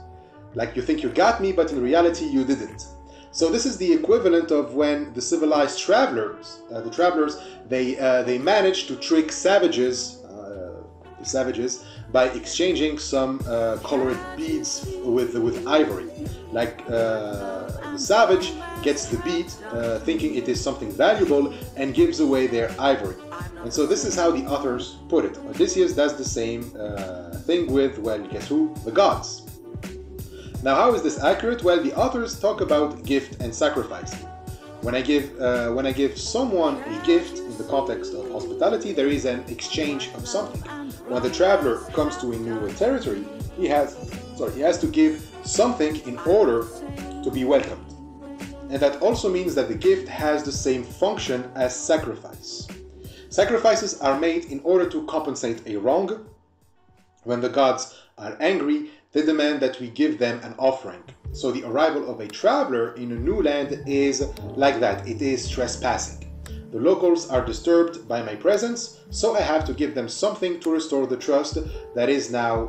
Like you think you got me, but in reality you didn't. So this is the equivalent of when the civilized travelers, they manage to trick savages by exchanging some colored beads with ivory. Like the savage gets the bead thinking it is something valuable and gives away their ivory. And so this is how the authors put it. Odysseus does the same thing with, well, guess who? The gods. Now, how is this accurate? Well, the authors talk about gift and sacrifice. When I give someone a gift in the context of hospitality, there is an exchange of something. When the traveler comes to a new territory, he has to give something in order to be welcomed. And that also means that the gift has the same function as sacrifice. Sacrifices are made in order to compensate a wrong. When the gods are angry, they demand that we give them an offering. So the arrival of a traveler in a new land is like that. It is trespassing. The locals are disturbed by my presence, so I have to give them something to restore the trust that is now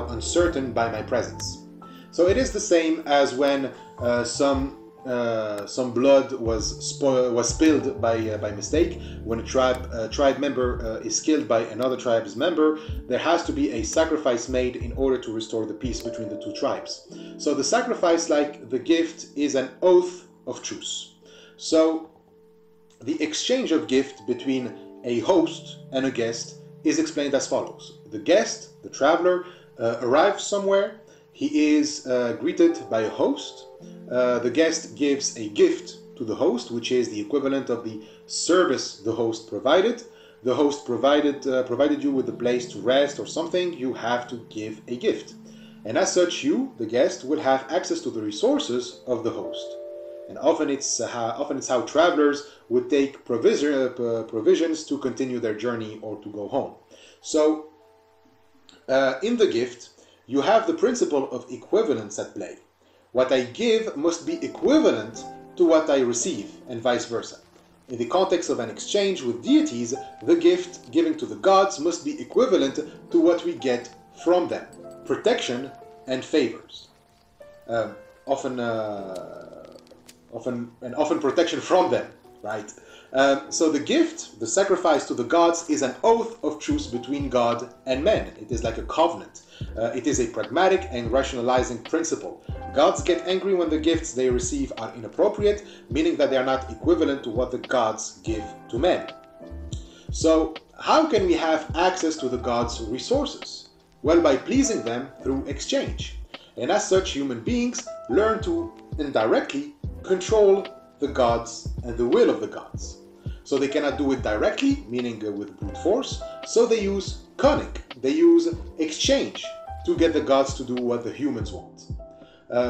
uncertain by my presence. So it is the same as when some blood was spilled by mistake. When a tribe member is killed by another tribe's member, there has to be a sacrifice made in order to restore the peace between the two tribes. So the sacrifice, like the gift, is an oath of truce. So the exchange of gift between a host and a guest is explained as follows. The guest, the traveler, arrives somewhere. He is greeted by a host. The guest gives a gift to the host, which is the equivalent of the service the host provided. The host provided you with a place to rest or something. You have to give a gift. And as such, you, the guest, will have access to the resources of the host. And often it's how travelers would take provisions to continue their journey or to go home. So, in the gift, you have the principle of equivalence at play. What I give must be equivalent to what I receive, and vice versa. In the context of an exchange with deities, the gift given to the gods must be equivalent to what we get from them, protection and favors. Often protection from them, right? So the gift, the sacrifice to the gods, is an oath of truce between God and men. It is like a covenant. It is a pragmatic and rationalizing principle. Gods get angry when the gifts they receive are inappropriate, meaning that they are not equivalent to what the gods give to men. So how can we have access to the gods' resources? Well, by pleasing them through exchange. And as such, human beings learn to indirectly control the gods and the will of the gods. So they cannot do it directly, meaning with brute force, so they use cunning. They use exchange to get the gods to do what the humans want.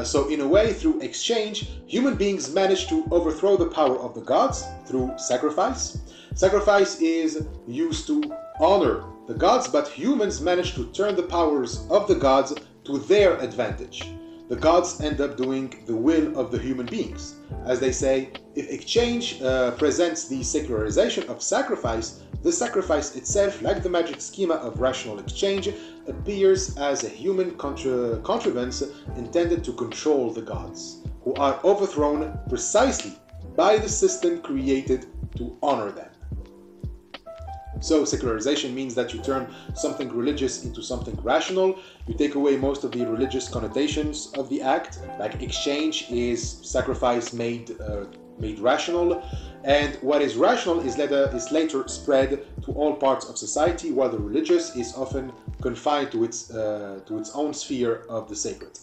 So in a way, through exchange, human beings manage to overthrow the power of the gods through sacrifice. Sacrifice is used to honor the gods, but humans manage to turn the powers of the gods to their advantage. The gods end up doing the will of the human beings. As they say, if exchange presents the secularization of sacrifice, the sacrifice itself, like the magic schema of rational exchange, appears as a human contrivance intended to control the gods, who are overthrown precisely by the system created to honor them. So secularization means that you turn something religious into something rational. You take away most of the religious connotations of the act, like exchange is sacrifice made rational, and what is rational is later spread to all parts of society, while the religious is often confined to its own sphere of the sacred.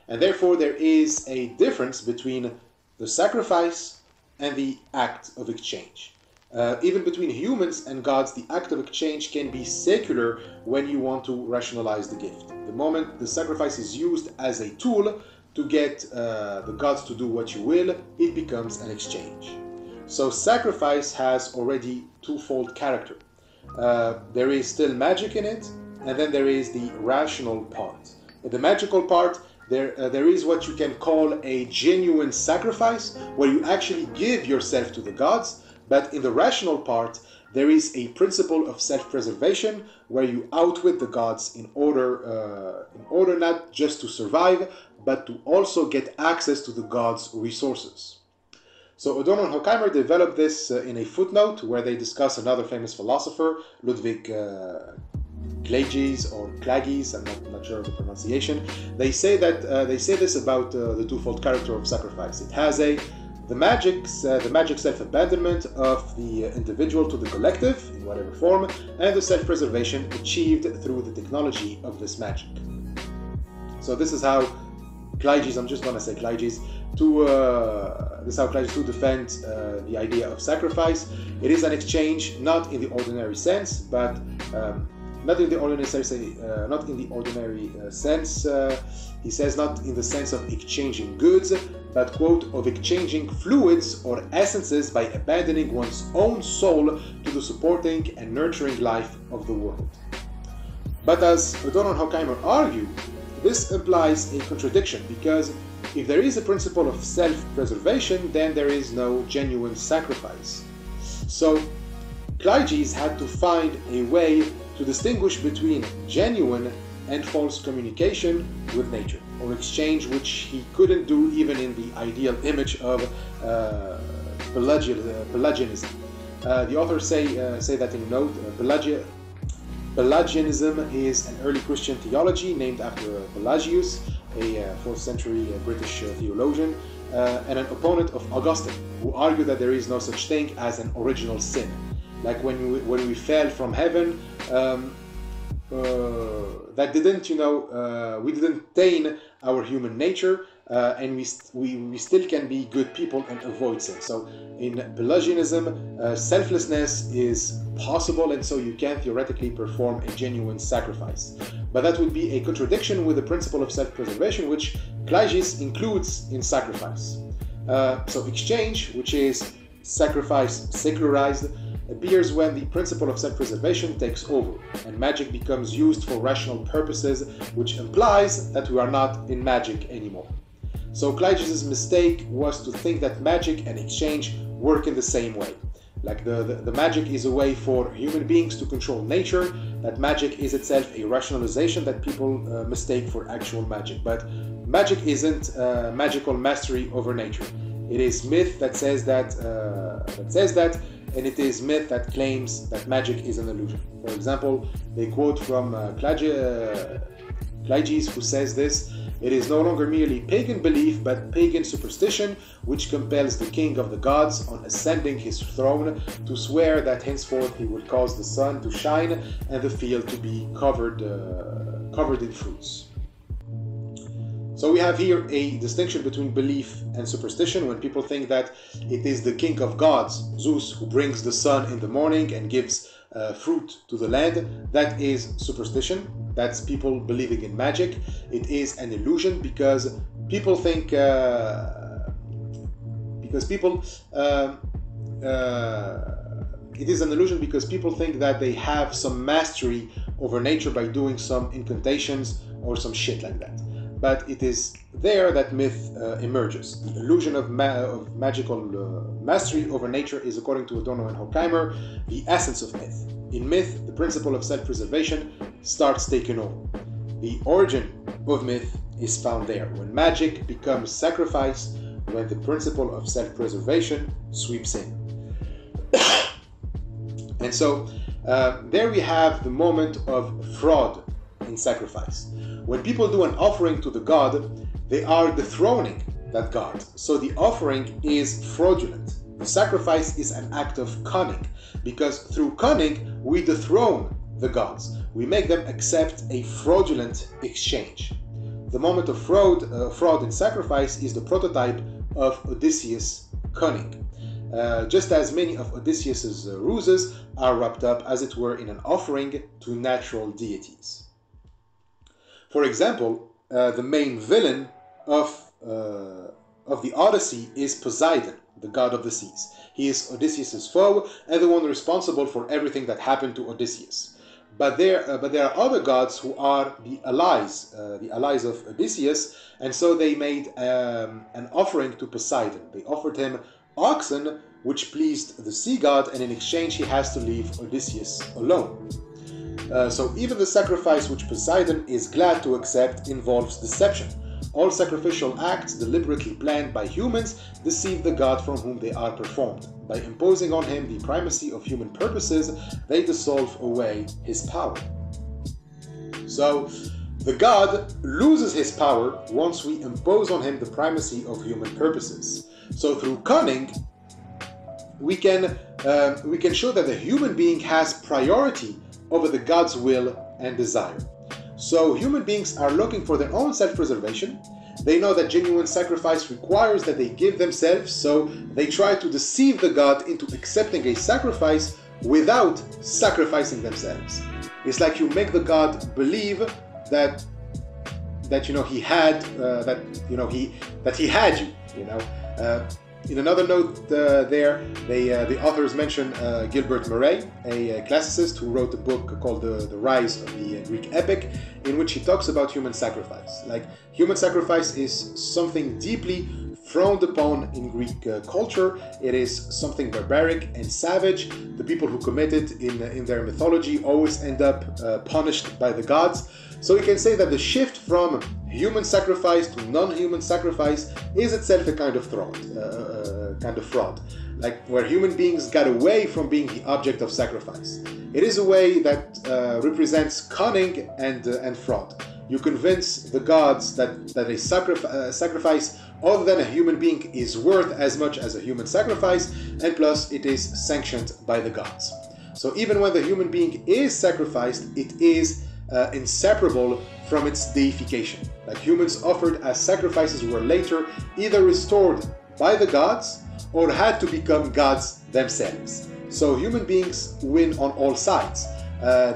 And therefore there is a difference between the sacrifice and the act of exchange. Even between humans and gods, the act of exchange can be secular when you want to rationalize the gift. The moment the sacrifice is used as a tool to get the gods to do what you will, it becomes an exchange. So sacrifice has already twofold character. There is still magic in it, and then there is the rational part. In the magical part, there is what you can call a genuine sacrifice, where you actually give yourself to the gods. But in the rational part, there is a principle of self-preservation where you outwit the gods in order not just to survive, but to also get access to the gods' resources. So Adorno and Horkheimer developed this in a footnote where they discuss another famous philosopher, Ludwig Klages or Klages, I'm not sure of the pronunciation. They say this about the twofold character of sacrifice. It has the magic self-abandonment of the individual to the collective, in whatever form, and the self-preservation achieved through the technology of this magic. So this is how Klages, I'm just going to say Klages, to defend the idea of sacrifice. It is an exchange, not in the ordinary sense, but not in the ordinary sense. He says not in the sense of exchanging goods, but, quote, of exchanging fluids or essences by abandoning one's own soul to the supporting and nurturing life of the world. But as Adorno and Horkheimer argue, this implies a contradiction, because if there is a principle of self-preservation, then there is no genuine sacrifice. So Klages had to find a way to distinguish between genuine and false communication with nature, or exchange, which he couldn't do even in the ideal image of Pelagianism. The authors say that in a note, Pelagianism is an early Christian theology named after Pelagius, a 4th century British theologian, and an opponent of Augustine, who argued that there is no such thing as an original sin. Like when we fell from heaven, that didn't, we didn't taint our human nature, and we still can be good people and avoid sin. So in Pelagianism, selflessness is possible, and so you can theoretically perform a genuine sacrifice. But that would be a contradiction with the principle of self-preservation, which Klages includes in sacrifice. So exchange, which is sacrifice secularized, appears when the principle of self-preservation takes over, and magic becomes used for rational purposes, which implies that we are not in magic anymore. So Klages' mistake was to think that magic and exchange work in the same way. Like the magic is a way for human beings to control nature, that magic is itself a rationalization that people mistake for actual magic. But magic isn't magical mastery over nature. It is myth that says that, and it is myth that claims that magic is an illusion. For example, they quote from Klages, who says this: "It is no longer merely pagan belief, but pagan superstition, which compels the king of the gods, on ascending his throne, to swear that henceforth he will cause the sun to shine and the field to be covered in fruits." So we have here a distinction between belief and superstition. When people think that it is the king of gods, Zeus, who brings the sun in the morning and gives fruit to the land, that is superstition. That's people believing in magic. It is an illusion because people think it is an illusion because people think that they have some mastery over nature by doing some incantations or some shit like that. But it is there that myth emerges. The illusion of magical mastery over nature is, according to Adorno and Horkheimer, the essence of myth. In myth, the principle of self-preservation starts taking over. The origin of myth is found there, when magic becomes sacrifice, when the principle of self-preservation sweeps in. And so, there we have the moment of fraud in sacrifice. When people do an offering to the god, they are dethroning that god. So the offering is fraudulent. The sacrifice is an act of cunning, because through cunning we dethrone the gods. We make them accept a fraudulent exchange. The moment of fraud in sacrifice is the prototype of Odysseus' cunning. just as many of Odysseus's ruses are wrapped up, as it were, in an offering to natural deities. For example, the main villain of the Odyssey is Poseidon, the god of the seas. He is Odysseus's foe and the one responsible for everything that happened to Odysseus. But there are other gods who are the allies of Odysseus, and so they made an offering to Poseidon. They offered him oxen, which pleased the sea god, and in exchange he has to leave Odysseus alone. So even the sacrifice which Poseidon is glad to accept involves deception. All sacrificial acts deliberately planned by humans deceive the god from whom they are performed. By imposing on him the primacy of human purposes, they dissolve away his power. So the god loses his power once we impose on him the primacy of human purposes. So through cunning, we can show that the human being has priority over the god's will and desire. So human beings are looking for their own self-preservation. They know that genuine sacrifice requires that they give themselves, so they try to deceive the god into accepting a sacrifice without sacrificing themselves. It's like you make the god believe that he had you. In another note the authors mention Gilbert Murray, a classicist who wrote a book called The Rise of the Greek Epic, in which he talks about human sacrifice. Like, human sacrifice is something deeply frowned upon in Greek culture. It is something barbaric and savage. The people who commit it in their mythology always end up punished by the gods. So we can say that the shift from human sacrifice to non-human sacrifice is itself a kind of fraud, like where human beings got away from being the object of sacrifice. It is a way that represents cunning and fraud. You convince the gods that a sacrifice other than a human being is worth as much as a human sacrifice, and plus it is sanctioned by the gods. So even when the human being is sacrificed, it is inseparable from its deification. Like, humans offered as sacrifices were later either restored by the gods or had to become gods themselves. So human beings win on all sides.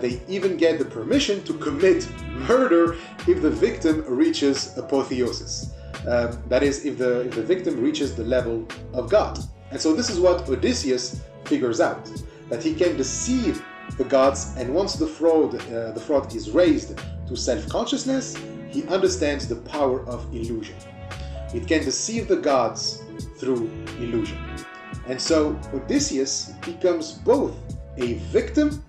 They even get the permission to commit murder if the victim reaches apotheosis. That is, if the victim reaches the level of God. And so this is what Odysseus figures out, that he can deceive the gods, and once the fraud is raised to self-consciousness, he understands the power of illusion. It can deceive the gods through illusion. And so Odysseus becomes both a victim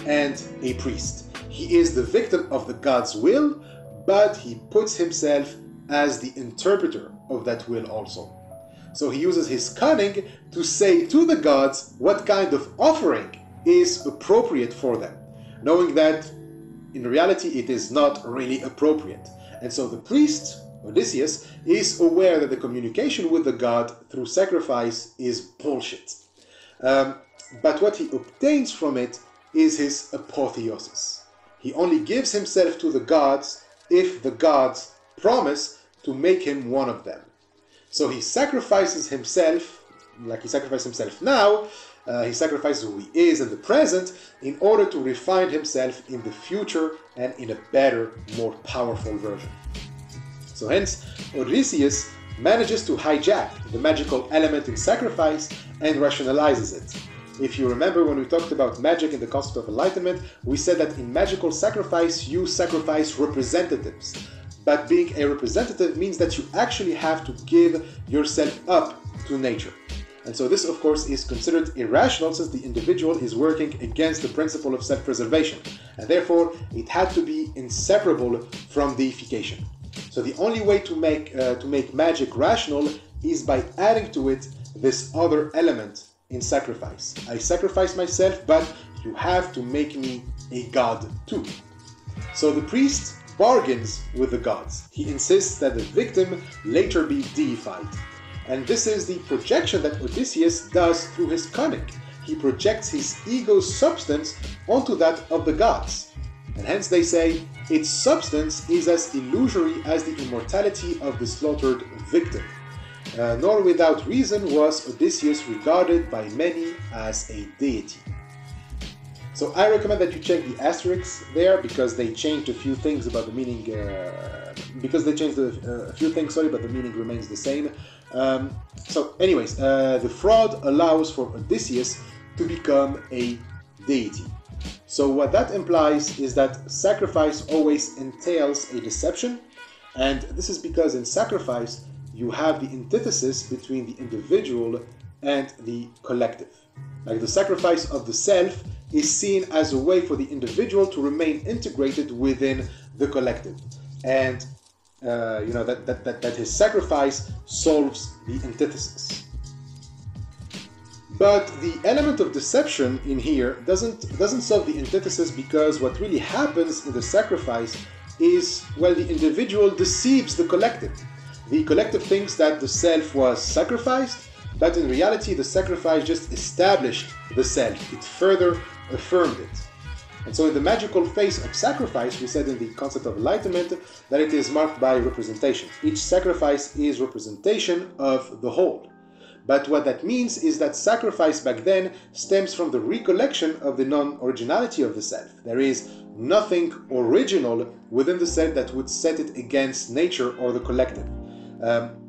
and a priest. He is the victim of the god's will, but he puts himself as the interpreter of that will also. So he uses his cunning to say to the gods what kind of offering is appropriate for them, knowing that in reality it is not really appropriate. And so the priest, Odysseus, is aware that the communication with the god through sacrifice is bullshit. But what he obtains from it is his apotheosis. He only gives himself to the gods if the gods promise to make him one of them. So he sacrifices himself, like he sacrifices himself now, he sacrifices who he is in the present in order to refine himself in the future and in a better, more powerful version. So hence, Odysseus manages to hijack the magical element in sacrifice and rationalizes it. If you remember, when we talked about magic in the concept of enlightenment, we said that in magical sacrifice, you sacrifice representatives. But being a representative means that you actually have to give yourself up to nature. And so this, of course, is considered irrational, since the individual is working against the principle of self-preservation. And therefore, it had to be inseparable from deification. So the only way to make magic rational is by adding to it this other element in sacrifice. I sacrifice myself, but you have to make me a god too. So the priest bargains with the gods. He insists that the victim later be deified. And this is the projection that Odysseus does through his cunning. He projects his ego's substance onto that of the gods. And hence they say its substance is as illusory as the immortality of the slaughtered victim. Nor without reason was Odysseus regarded by many as a deity. So I recommend that you check the asterisks there, because they changed a few things about the meaning, a few things, but the meaning remains the same. So anyways, the fraud allows for Odysseus to become a deity. So what that implies is that sacrifice always entails a deception, and this is because in sacrifice you have the antithesis between the individual and the collective. Like the sacrifice of the self is seen as a way for the individual to remain integrated within the collective, and that his sacrifice solves the antithesis. But the element of deception in here doesn't solve the antithesis, because what really happens in the sacrifice is, well, the individual deceives the collective. The collective thinks that the self was sacrificed, but in reality the sacrifice just established the self. It further affirmed it. And so in the magical phase of sacrifice, we said in the concept of enlightenment that it is marked by representation. Each sacrifice is representation of the whole. But what that means is that sacrifice back then stems from the recollection of the non-originality of the self. There is nothing original within the self that would set it against nature or the collective.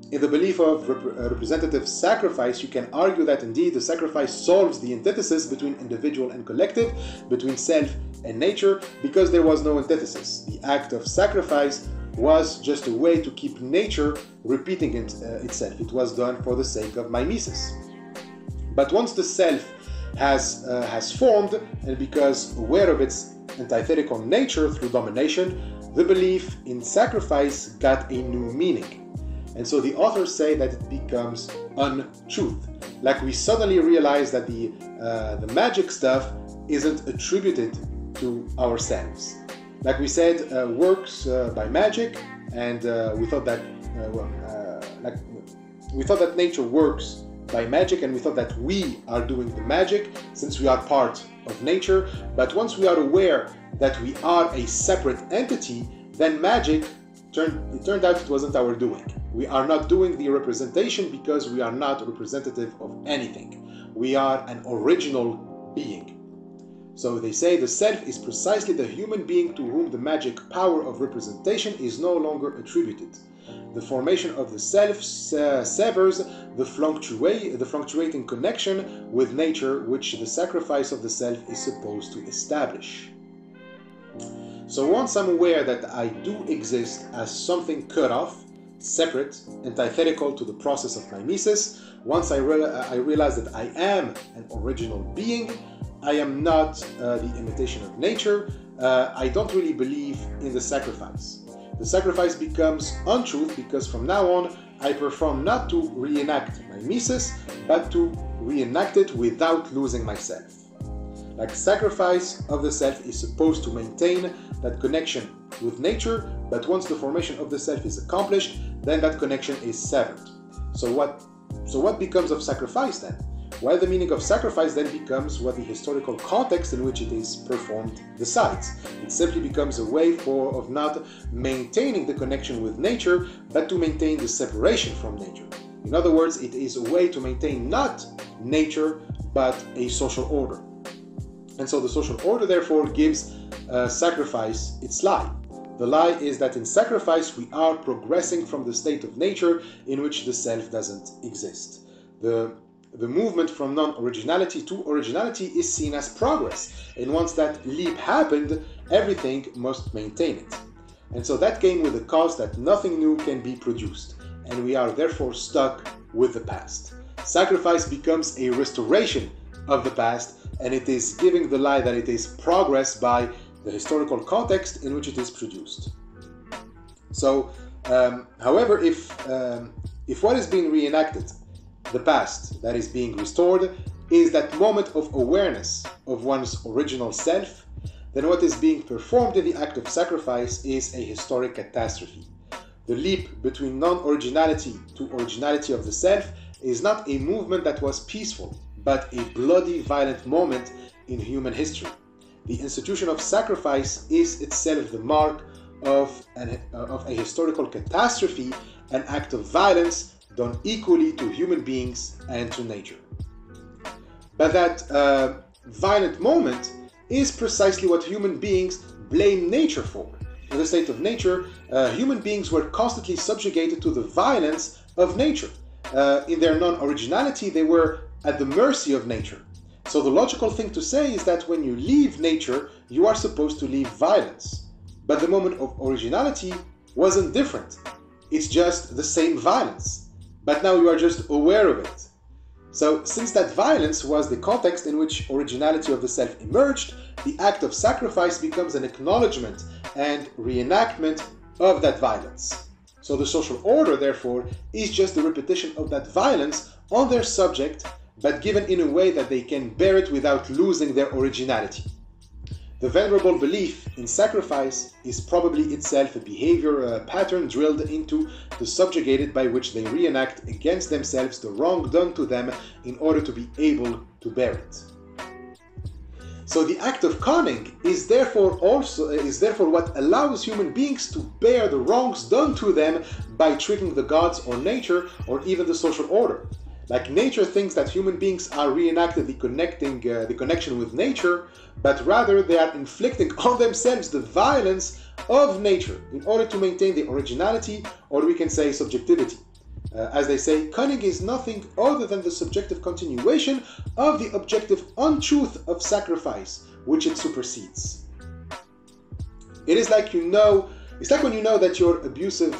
In the belief of representative sacrifice, you can argue that indeed the sacrifice solves the antithesis between individual and collective, between self and nature, because there was no antithesis. The act of sacrifice was just a way to keep nature repeating itself. It was done for the sake of mimesis. But once the self has formed, and because aware of its antithetical nature through domination, the belief in sacrifice got a new meaning. And so the authors say that it becomes untruth. Like we suddenly realize that the magic stuff isn't attributed to ourselves. Like we said, works by magic, and we thought that nature works by magic, and we thought that we are doing the magic since we are part of nature. But once we are aware that we are a separate entity, then magic turned out it wasn't our doing. We are not doing the representation because we are not representative of anything. We are an original being. So they say the self is precisely the human being to whom the magic power of representation is no longer attributed. The formation of the self severs the fluctuating connection with nature which the sacrifice of the self is supposed to establish. So once I'm aware that I do exist as something cut off, separate, antithetical to the process of mimesis, once I realize that I am an original being, I am not the imitation of nature, I don't really believe in the sacrifice. The sacrifice becomes untruth because from now on I perform not to reenact mimesis, but to reenact it without losing myself. Like sacrifice of the self is supposed to maintain that connection with nature, but once the formation of the self is accomplished, then that connection is severed. So what becomes of sacrifice then? Well, the meaning of sacrifice then becomes what the historical context in which it is performed decides. It simply becomes a way of not maintaining the connection with nature, but to maintain the separation from nature. In other words, it is a way to maintain not nature, but a social order. And so the social order therefore gives sacrifice its lie. The lie is that in sacrifice we are progressing from the state of nature in which the self doesn't exist. The movement from non-originality to originality is seen as progress, and once that leap happened, everything must maintain it. And so that came with the cause that nothing new can be produced, and we are therefore stuck with the past. Sacrifice becomes a restoration of the past, and it is giving the lie that it is progress by the historical context in which it is produced. So, however, if what is being reenacted, the past that is being restored, is that moment of awareness of one's original self, then what is being performed in the act of sacrifice is a historic catastrophe. The leap between non-originality to originality of the self is not a movement that was peaceful, but a bloody, violent moment in human history. The institution of sacrifice is itself the mark of a historical catastrophe, an act of violence done equally to human beings and to nature. But that violent moment is precisely what human beings blame nature for. In the state of nature, human beings were constantly subjugated to the violence of nature. In their non-originality, they were at the mercy of nature. So the logical thing to say is that when you leave nature, you are supposed to leave violence. But the moment of originality wasn't different. It's just the same violence. But now you are just aware of it. So since that violence was the context in which originality of the self emerged, the act of sacrifice becomes an acknowledgement and reenactment of that violence. So the social order, therefore, is just the repetition of that violence on their subject, but given in a way that they can bear it without losing their originality. The venerable belief in sacrifice is probably itself a behavior pattern drilled into the subjugated by which they reenact against themselves the wrong done to them in order to be able to bear it. So the act of cunning is therefore what allows human beings to bear the wrongs done to them by tricking the gods or nature or even the social order. Like nature thinks that human beings are reenacting the connection with nature, but rather they are inflicting on themselves the violence of nature in order to maintain the originality, or we can say subjectivity. As they say, cunning is nothing other than the subjective continuation of the objective untruth of sacrifice, which it supersedes. It is like it's like when you know that your abusive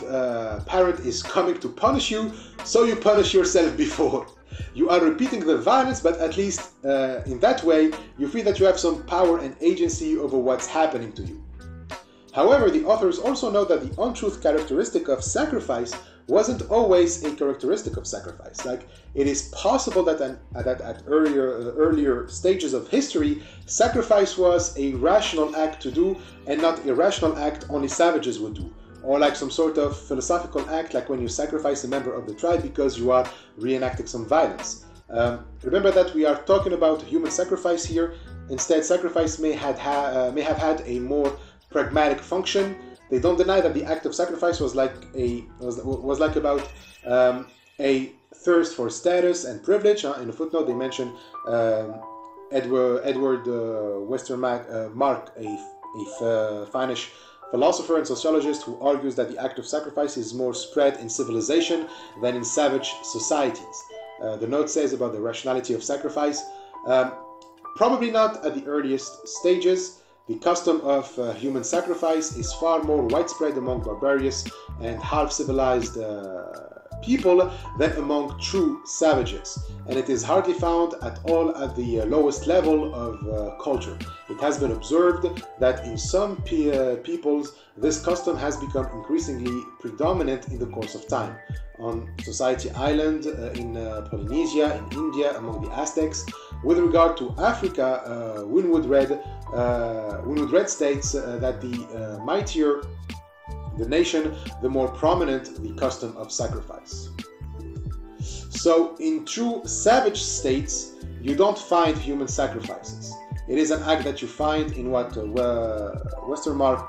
parent is coming to punish you, so you punish yourself before. You are repeating the violence, but at least in that way, you feel that you have some power and agency over what's happening to you. However, the authors also know that the untruth characteristic of sacrifice wasn't always a characteristic of sacrifice. Like, it is possible that at earlier stages of history, sacrifice was a rational act to do and not a rational act only savages would do. Or like some sort of philosophical act, like when you sacrifice a member of the tribe because you are reenacting some violence. Remember that we are talking about human sacrifice here. Instead, sacrifice may have had a more pragmatic function. They don't deny that the act of sacrifice was like about a thirst for status and privilege. In a footnote, they mention Edward Westermarck, a Finnish philosopher and sociologist who argues that the act of sacrifice is more spread in civilization than in savage societies. The note says about the rationality of sacrifice, probably not at the earliest stages. The custom of human sacrifice is far more widespread among barbarous and half-civilized people than among true savages, and it is hardly found at all at the lowest level of culture. It has been observed that in some peoples this custom has become increasingly predominant in the course of time. On Society Island, in Polynesia, in India, among the Aztecs. With regard to Africa, Winwood Red states that the mightier the nation, the more prominent the custom of sacrifice. So in true savage states, you don't find human sacrifices. It is an act that you find in what Westermarck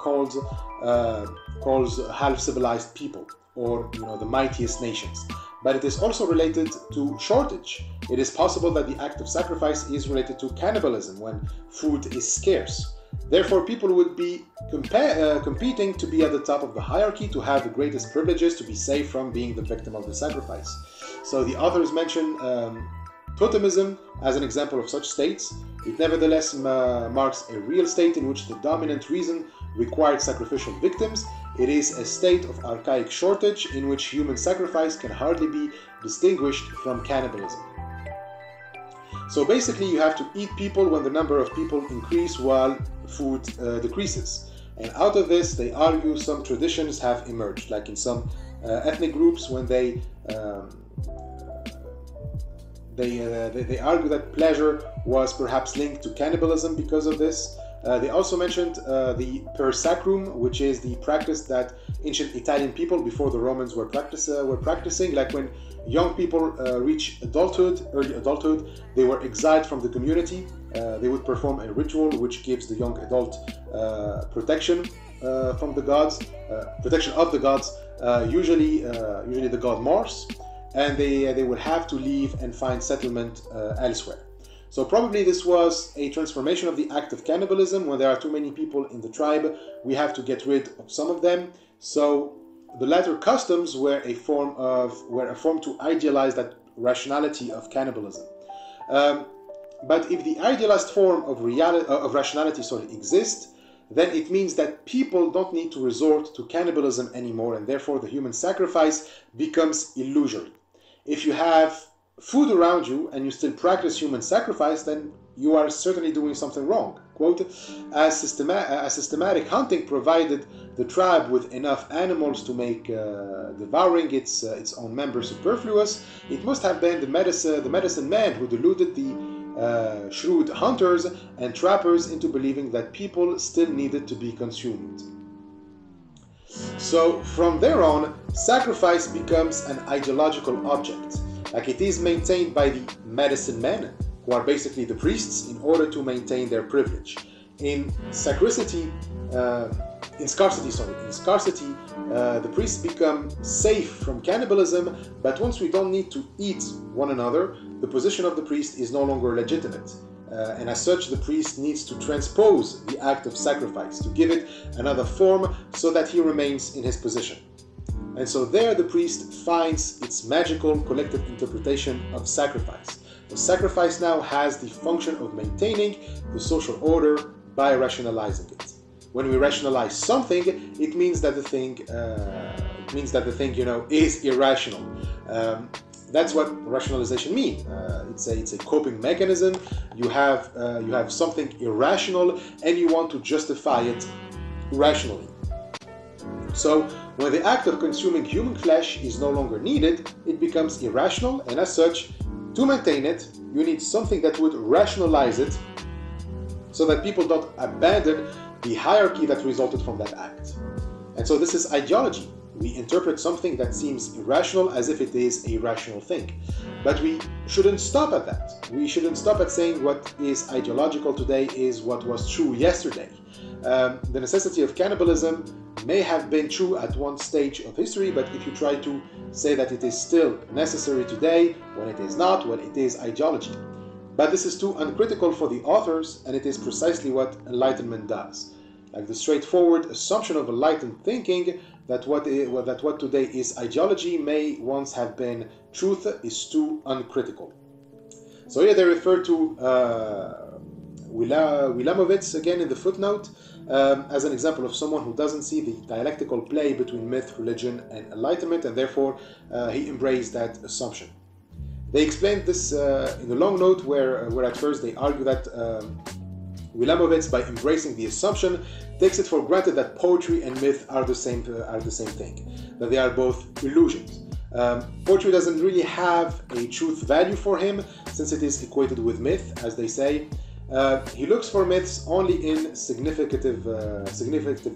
calls half-civilized people, or the mightiest nations. But it is also related to shortage. It is possible that the act of sacrifice is related to cannibalism when food is scarce. Therefore, people would be competing to be at the top of the hierarchy, to have the greatest privileges, to be safe from being the victim of the sacrifice. So the authors mention totemism as an example of such states. It nevertheless marks a real state in which the dominant reason required sacrificial victims. It is a state of archaic shortage in which human sacrifice can hardly be distinguished from cannibalism. So basically you have to eat people when the number of people increase while food decreases. And out of this, they argue some traditions have emerged, like in some ethnic groups when they argue that pleasure was perhaps linked to cannibalism because of this. They also mentioned the per sacrum, which is the practice that ancient Italian people before the Romans were practicing. Like when young people reach early adulthood, they were exiled from the community. They would perform a ritual which gives the young adult protection from the gods, protection of the gods, usually the god Mars. and they would have to leave and find settlement elsewhere. So probably this was a transformation of the act of cannibalism. When there are too many people in the tribe, we have to get rid of some of them. So the latter customs were a form to idealize that rationality of cannibalism. But if the idealized form of rationality exists, then it means that people don't need to resort to cannibalism anymore, and therefore the human sacrifice becomes illusory. If you have food around you and you still practice human sacrifice, then you are certainly doing something wrong. Quote, as systematic hunting provided the tribe with enough animals to make devouring its own members superfluous, it must have been the medicine man who deluded the shrewd hunters and trappers into believing that people still needed to be consumed. So from there on, sacrifice becomes an ideological object. Like it is maintained by the medicine men, who are basically the priests, in order to maintain their privilege. In scarcity, the priests become safe from cannibalism, but once we don't need to eat one another, the position of the priest is no longer legitimate. And as such, the priest needs to transpose the act of sacrifice, to give it another form so that he remains in his position. And so there the priest finds its magical collective interpretation of sacrifice. The sacrifice now has the function of maintaining the social order by rationalizing it. When we rationalize something, it means that the thing, is irrational. That's what rationalization means. It's a coping mechanism. You have something irrational, and you want to justify it rationally. So when the act of consuming human flesh is no longer needed, it becomes irrational, and as such, to maintain it, you need something that would rationalize it so that people don't abandon the hierarchy that resulted from that act. And so this is ideology. We interpret something that seems irrational as if it is a rational thing. But we shouldn't stop at that. We shouldn't stop at saying what is ideological today is what was true yesterday. The necessity of cannibalism may have been true at one stage of history, but if you try to say that it is still necessary today, when it is not, well, it is ideology. But this is too uncritical for the authors, and it is precisely what Enlightenment does. Like the straightforward assumption of enlightened thinking that what today is ideology may once have been truth is too uncritical. So here they refer to Wilamowitz again in the footnote as an example of someone who doesn't see the dialectical play between myth, religion, and enlightenment, and therefore he embraced that assumption. They explained this in a long note where at first they argue that Wilamowitz, by embracing the assumption, takes it for granted that poetry and myth are the same thing, that they are both illusions. Poetry doesn't really have a truth value for him, since it is equated with myth, as they say. He looks for myths only in significative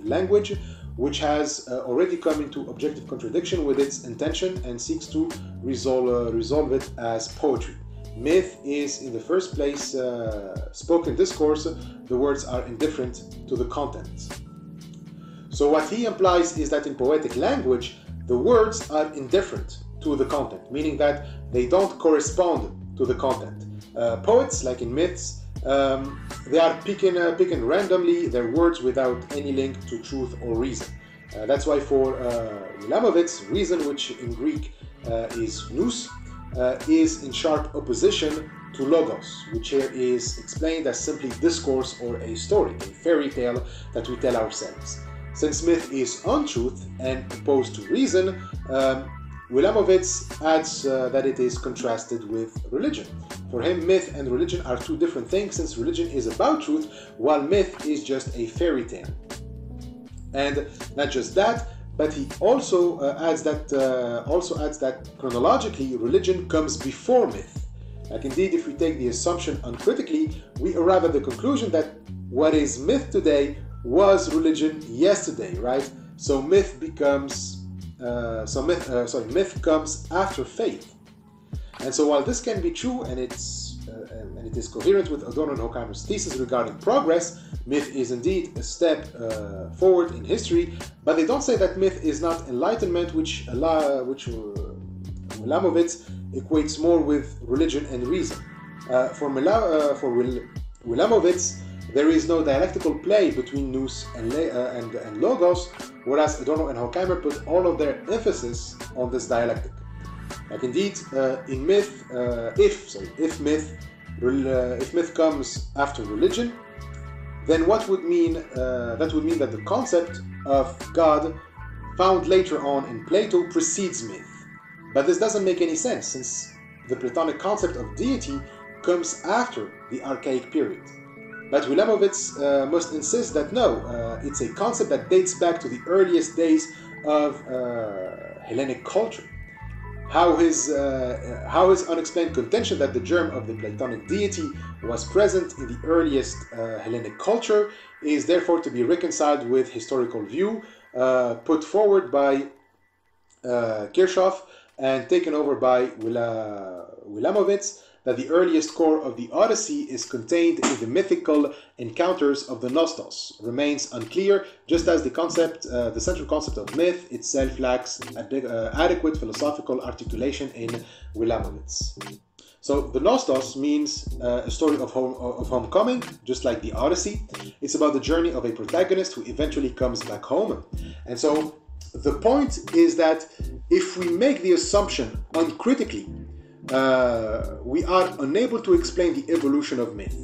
language, which has already come into objective contradiction with its intention and seeks to resolve it as poetry. Myth is, in the first place, spoken discourse. The words are indifferent to the content. So what he implies is that in poetic language, the words are indifferent to the content, meaning that they don't correspond to the content. Poets, like in myths, they are picking randomly their words without any link to truth or reason. That's why for Wilamowitz, reason, which in Greek is nous, is in sharp opposition to logos, which here is explained as simply discourse or a story, a fairy tale that we tell ourselves. Since myth is untruth and opposed to reason, Wilamowitz adds that it is contrasted with religion. For him, myth and religion are two different things, since religion is about truth, while myth is just a fairy tale. And not just that, but he also adds that chronologically religion comes before myth. Like indeed, if we take the assumption uncritically, we arrive at the conclusion that what is myth today was religion yesterday, right? So myth comes after faith. And so while this can be true, and it is coherent with Adorno and Horkheimer's thesis regarding progress, myth is indeed a step forward in history, but they don't say that myth is not enlightenment, which Wilamowitz equates more with religion and reason. For Wilamowitz, there is no dialectical play between nous and logos, whereas Adorno and Horkheimer put all of their emphasis on this dialectic. Like indeed, in myth, if myth comes after religion, then what would mean that would mean that the concept of God found later on in Plato precedes myth. But this doesn't make any sense, since the Platonic concept of deity comes after the archaic period. But Wilamowitz must insist that no, it's a concept that dates back to the earliest days of Hellenic culture. How his unexplained contention that the germ of the Platonic deity was present in the earliest Hellenic culture is therefore to be reconciled with historical view put forward by Kirchhoff and taken over by Wilamowitz, that the earliest core of the Odyssey is contained in the mythical encounters of the Nostos. Remains unclear, just as the central concept of myth itself lacks adequate philosophical articulation in Wilamowitz. So the Nostos means a story of homecoming, just like the Odyssey. It's about the journey of a protagonist who eventually comes back home. And so the point is that if we make the assumption uncritically, we are unable to explain the evolution of myth.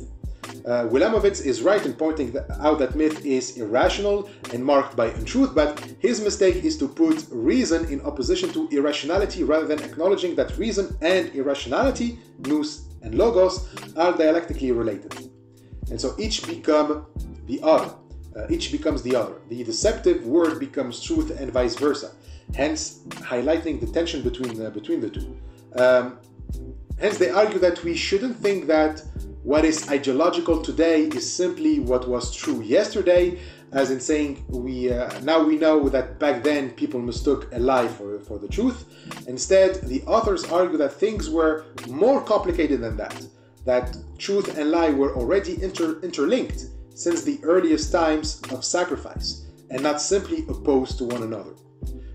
Wilamowitz is right in pointing out that myth is irrational and marked by untruth, but his mistake is to put reason in opposition to irrationality rather than acknowledging that reason and irrationality, nous and logos, are dialectically related. And so each become the other. Each becomes the other. The deceptive word becomes truth and vice versa, hence highlighting the tension between the two. Hence they argue that we shouldn't think that what is ideological today is simply what was true yesterday, as in saying now we know that back then people mistook a lie for the truth. Instead, the authors argue that things were more complicated than that truth and lie were already interlinked since the earliest times of sacrifice, and not simply opposed to one another.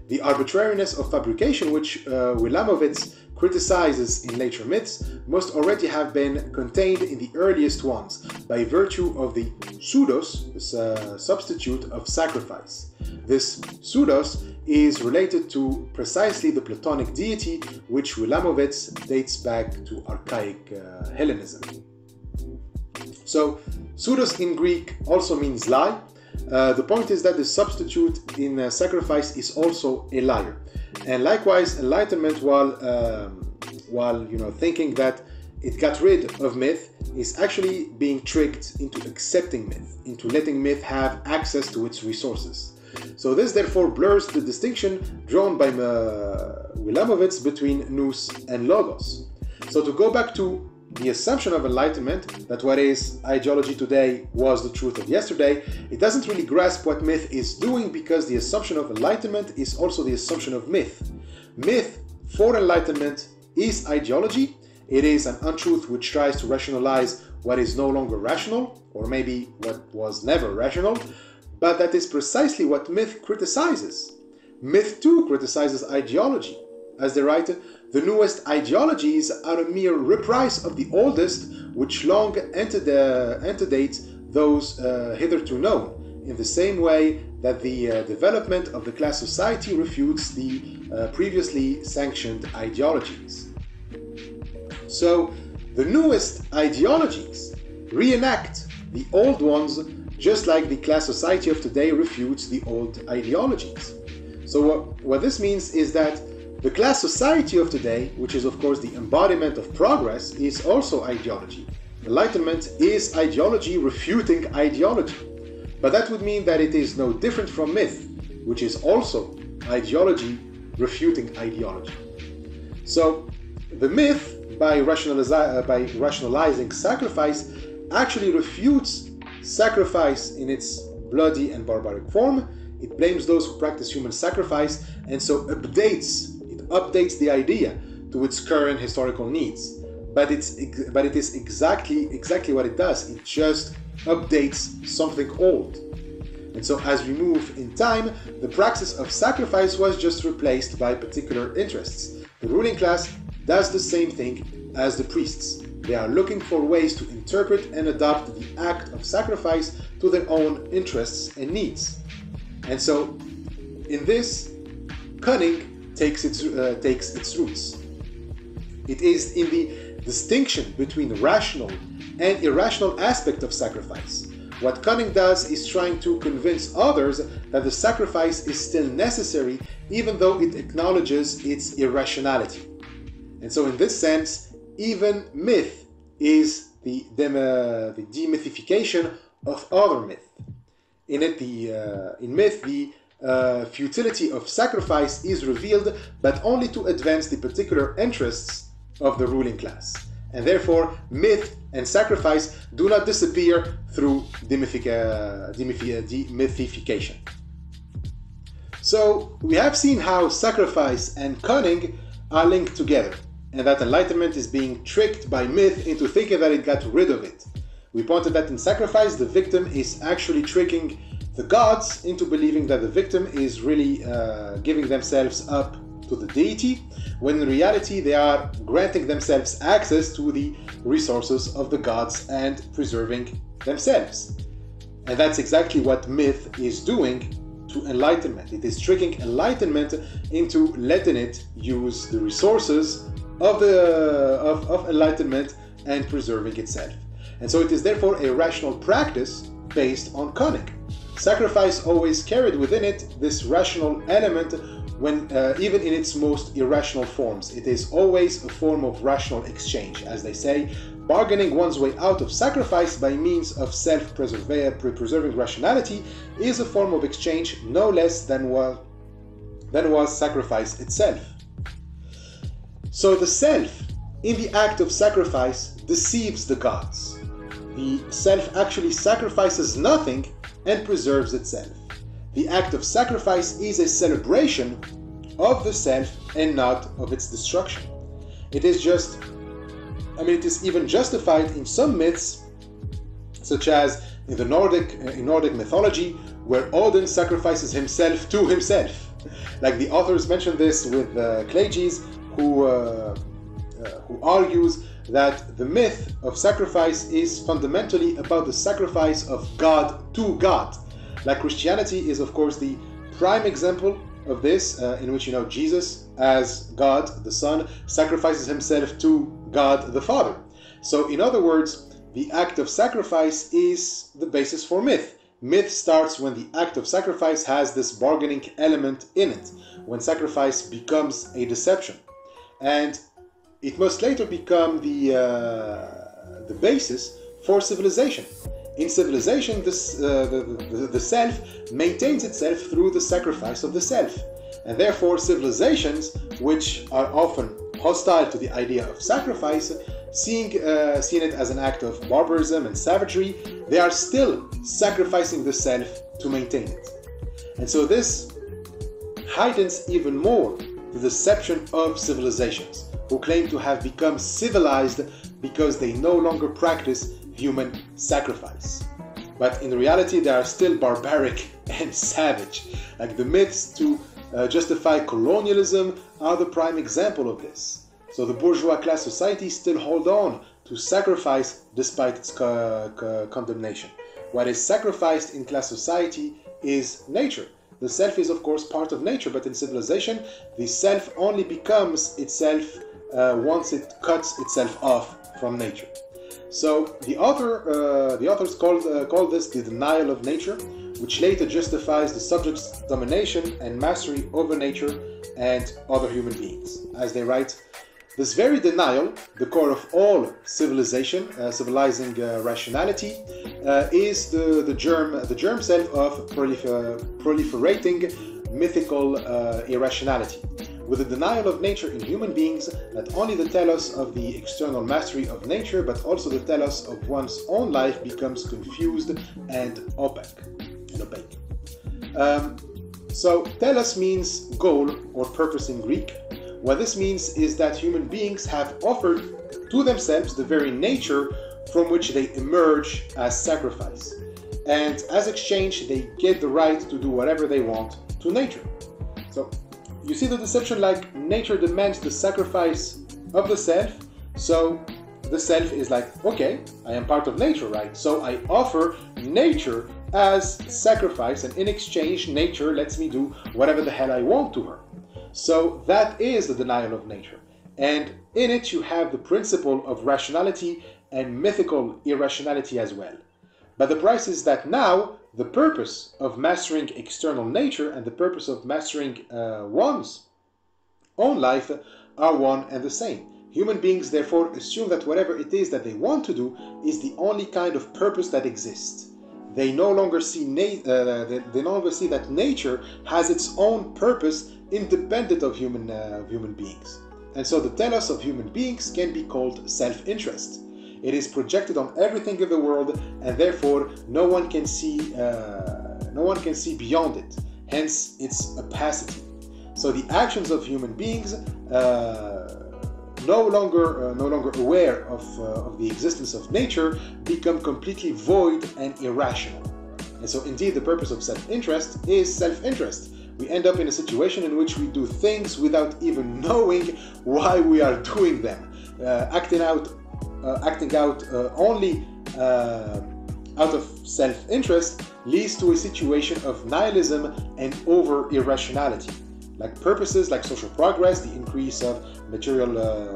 The arbitrariness of fabrication, which Wilamowitz criticizes in later myths, must already have been contained in the earliest ones by virtue of the pseudos, this substitute of sacrifice. This pseudos is related to precisely the Platonic deity, which Wilamowitz dates back to archaic Hellenism. So, pseudos in Greek also means lie. The point is that the substitute in sacrifice is also a liar. And likewise, Enlightenment, while thinking that it got rid of myth, is actually being tricked into accepting myth, into letting myth have access to its resources. So this therefore blurs the distinction drawn by Wilamowitz between nous and logos. So to go back to the assumption of Enlightenment, that what is ideology today was the truth of yesterday, it doesn't really grasp what myth is doing, because the assumption of Enlightenment is also the assumption of myth. Myth, for Enlightenment, is ideology. It is an untruth which tries to rationalize what is no longer rational, or maybe what was never rational, but that is precisely what myth criticizes. Myth too criticizes ideology. As they write, the newest ideologies are a mere reprise of the oldest, which long antedate those hitherto known, in the same way that the development of the class society refutes the previously sanctioned ideologies. So, the newest ideologies reenact the old ones, just like the class society of today refutes the old ideologies. So what this means is that the class society of today, which is of course the embodiment of progress, is also ideology. Enlightenment is ideology refuting ideology. But that would mean that it is no different from myth, which is also ideology refuting ideology. So the myth, by rationalizing sacrifice, actually refutes sacrifice in its bloody and barbaric form. It blames those who practice human sacrifice, and so updates the idea to its current historical needs. But it is exactly what it does. It just updates something old. And so as we move in time, the praxis of sacrifice was just replaced by particular interests. The ruling class does the same thing as the priests. They are looking for ways to interpret and adopt the act of sacrifice to their own interests and needs. And so, in this, cunning takes its roots. It is in the distinction between the rational and irrational aspect of sacrifice. What cunning does is trying to convince others that the sacrifice is still necessary, even though it acknowledges its irrationality. And so in this sense, even myth is the demythification of other myth. In myth, the futility of sacrifice is revealed, but only to advance the particular interests of the ruling class. And therefore, myth and sacrifice do not disappear through demythification. So, we have seen how sacrifice and cunning are linked together, and that enlightenment is being tricked by myth into thinking that it got rid of it. We pointed that in sacrifice, the victim is actually tricking the gods into believing that the victim is really giving themselves up to the deity, when in reality they are granting themselves access to the resources of the gods and preserving themselves. And that's exactly what myth is doing to enlightenment. It is tricking enlightenment into letting it use the resources of enlightenment and preserving itself. And so it is therefore a rational practice based on cunning. Sacrifice always carried within it this rational element, when even in its most irrational forms. It is always a form of rational exchange. As they say, bargaining one's way out of sacrifice by means of self-preserving rationality is a form of exchange no less than was sacrifice itself. So the self, in the act of sacrifice, deceives the gods. The self actually sacrifices nothing and preserves itself. The act of sacrifice is a celebration of the self and not of its destruction. It is even justified in some myths, such as in the Nordic mythology, where Odin sacrifices himself to himself. Like the authors mention this with Cleges, who argues that the myth of sacrifice is fundamentally about the sacrifice of God to God. Like Christianity is, of course, the prime example of this, in which, Jesus, as God the Son, sacrifices himself to God the Father. So, in other words, the act of sacrifice is the basis for myth. Myth starts when the act of sacrifice has this bargaining element in it, when sacrifice becomes a deception. And it must later become the basis for civilization. In civilization, the self maintains itself through the sacrifice of the self. And therefore, civilizations, which are often hostile to the idea of sacrifice, seeing it as an act of barbarism and savagery, they are still sacrificing the self to maintain it. And so this heightens even more the deception of civilizations, who claim to have become civilized because they no longer practice human sacrifice. But in reality, they are still barbaric and savage. Like the myths to justify colonialism are the prime example of this. So the bourgeois class society still hold on to sacrifice despite its condemnation. What is sacrificed in class society is nature. The self is, of course, part of nature, but in civilization, the self only becomes itself once it cuts itself off from nature. So the authors call this the denial of nature, which later justifies the subject's domination and mastery over nature and other human beings. As they write, this very denial, the core of all civilizing rationality, is the germ cell of proliferating mythical irrationality. With the denial of nature in human beings, not only the telos of the external mastery of nature, but also the telos of one's own life becomes confused and opaque. So telos means goal or purpose in Greek. What this means is that human beings have offered to themselves the very nature from which they emerge as sacrifice. And as exchange, they get the right to do whatever they want to nature. So you see the deception, like nature demands the sacrifice of the self, so the self is like, okay, I am part of nature, right? So I offer nature as sacrifice, and in exchange, nature lets me do whatever the hell I want to her. So that is the denial of nature. And in it, you have the principle of rationality and mythical irrationality as well. But the price is that now, the purpose of mastering external nature and the purpose of mastering one's own life are one and the same. Human beings therefore assume that whatever it is that they want to do is the only kind of purpose that exists. They no longer see that nature has its own purpose independent of human beings. And so the telos of human beings can be called self-interest. It is projected on everything in the world, and therefore no one can see beyond it. Hence its opacity. So the actions of human beings, no longer aware of the existence of nature, become completely void and irrational. And so indeed the purpose of self-interest is self-interest. We end up in a situation in which we do things without even knowing why we are doing them, acting out only out of self-interest leads to a situation of nihilism and over-irrationality. Like purposes like social progress, the increase of material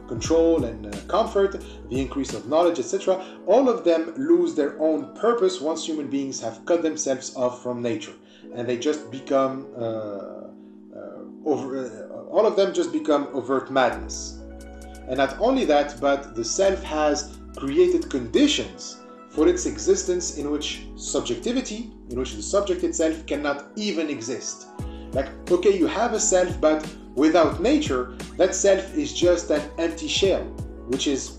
control and comfort, the increase of knowledge, etc., all of them lose their own purpose once human beings have cut themselves off from nature. And they just become, all of them just become overt madness. And not only that, but the self has created conditions for its existence in which subjectivity, in which the subject itself cannot even exist. Like, okay, you have a self, but without nature, that self is just an empty shell, which is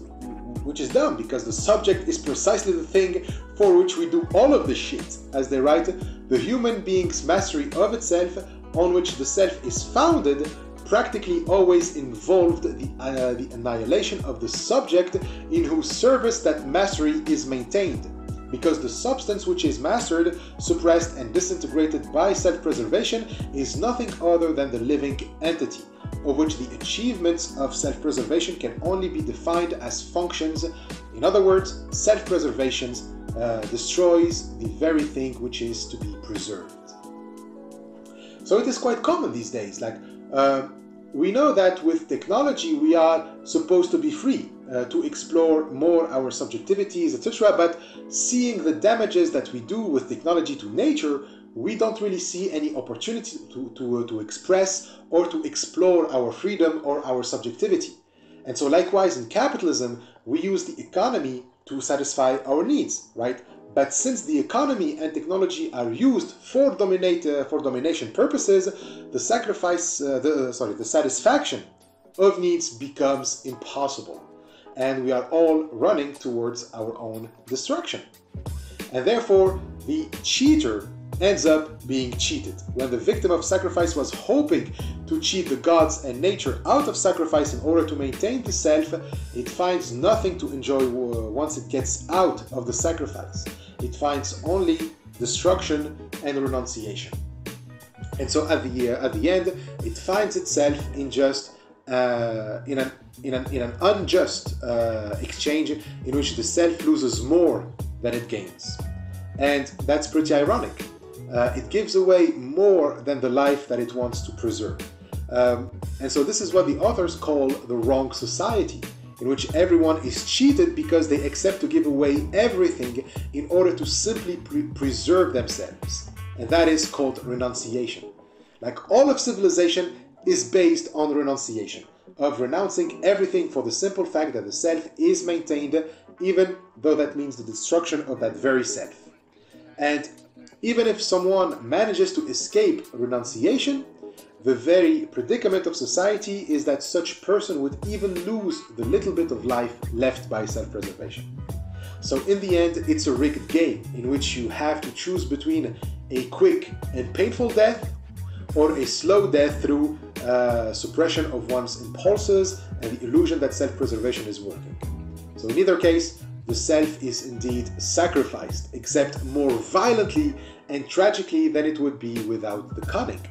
dumb, because the subject is precisely the thing for which we do all of this shit. As they write, the human being's mastery of itself, on which the self is founded, practically always involved the annihilation of the subject in whose service that mastery is maintained. Because the substance which is mastered, suppressed and disintegrated by self-preservation is nothing other than the living entity, of which the achievements of self-preservation can only be defined as functions. In other words, self-preservation destroys the very thing which is to be preserved. So it is quite common these days. Like, we know that with technology we are supposed to be free to explore more our subjectivities, etc. But seeing the damages that we do with technology to nature, we don't really see any opportunity to express or to explore our freedom or our subjectivity. And so likewise in capitalism, we use the economy to satisfy our needs, right? But since the economy and technology are used for domination purposes, the satisfaction of needs becomes impossible, and we are all running towards our own destruction. And therefore, the cheater ends up being cheated. When the victim of sacrifice was hoping to cheat the gods and nature out of sacrifice in order to maintain the self, it finds nothing to enjoy once it gets out of the sacrifice. It finds only destruction and renunciation. And so at the end, it finds itself in just in an unjust exchange in which the self loses more than it gains. And that's pretty ironic. It gives away more than the life that it wants to preserve. And so this is what the authors call the wrong society, in which everyone is cheated because they accept to give away everything in order to simply preserve themselves. And that is called renunciation. Like, all of civilization is based on renunciation, of renouncing everything for the simple fact that the self is maintained, even though that means the destruction of that very self. And even if someone manages to escape renunciation, the very predicament of society is that such person would even lose the little bit of life left by self-preservation. So in the end, it's a rigged game in which you have to choose between a quick and painful death or a slow death through suppression of one's impulses and the illusion that self-preservation is working. So in either case, the self is indeed sacrificed, except more violently and tragically than it would be without the cunning.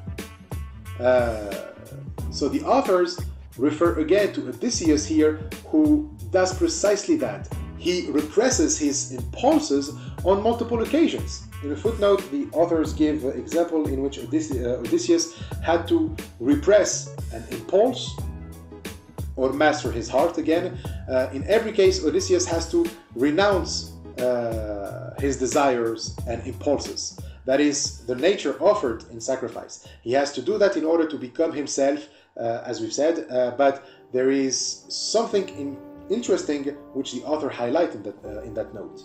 So the authors refer again to Odysseus here, who does precisely that. He represses his impulses on multiple occasions. In a footnote, the authors give an example in which Odysseus had to repress an impulse or master his heart again. In every case, Odysseus has to renounce his desires and impulses. That is the nature offered in sacrifice. He has to do that in order to become himself, as we've said, but there is something interesting which the author highlighted in that note.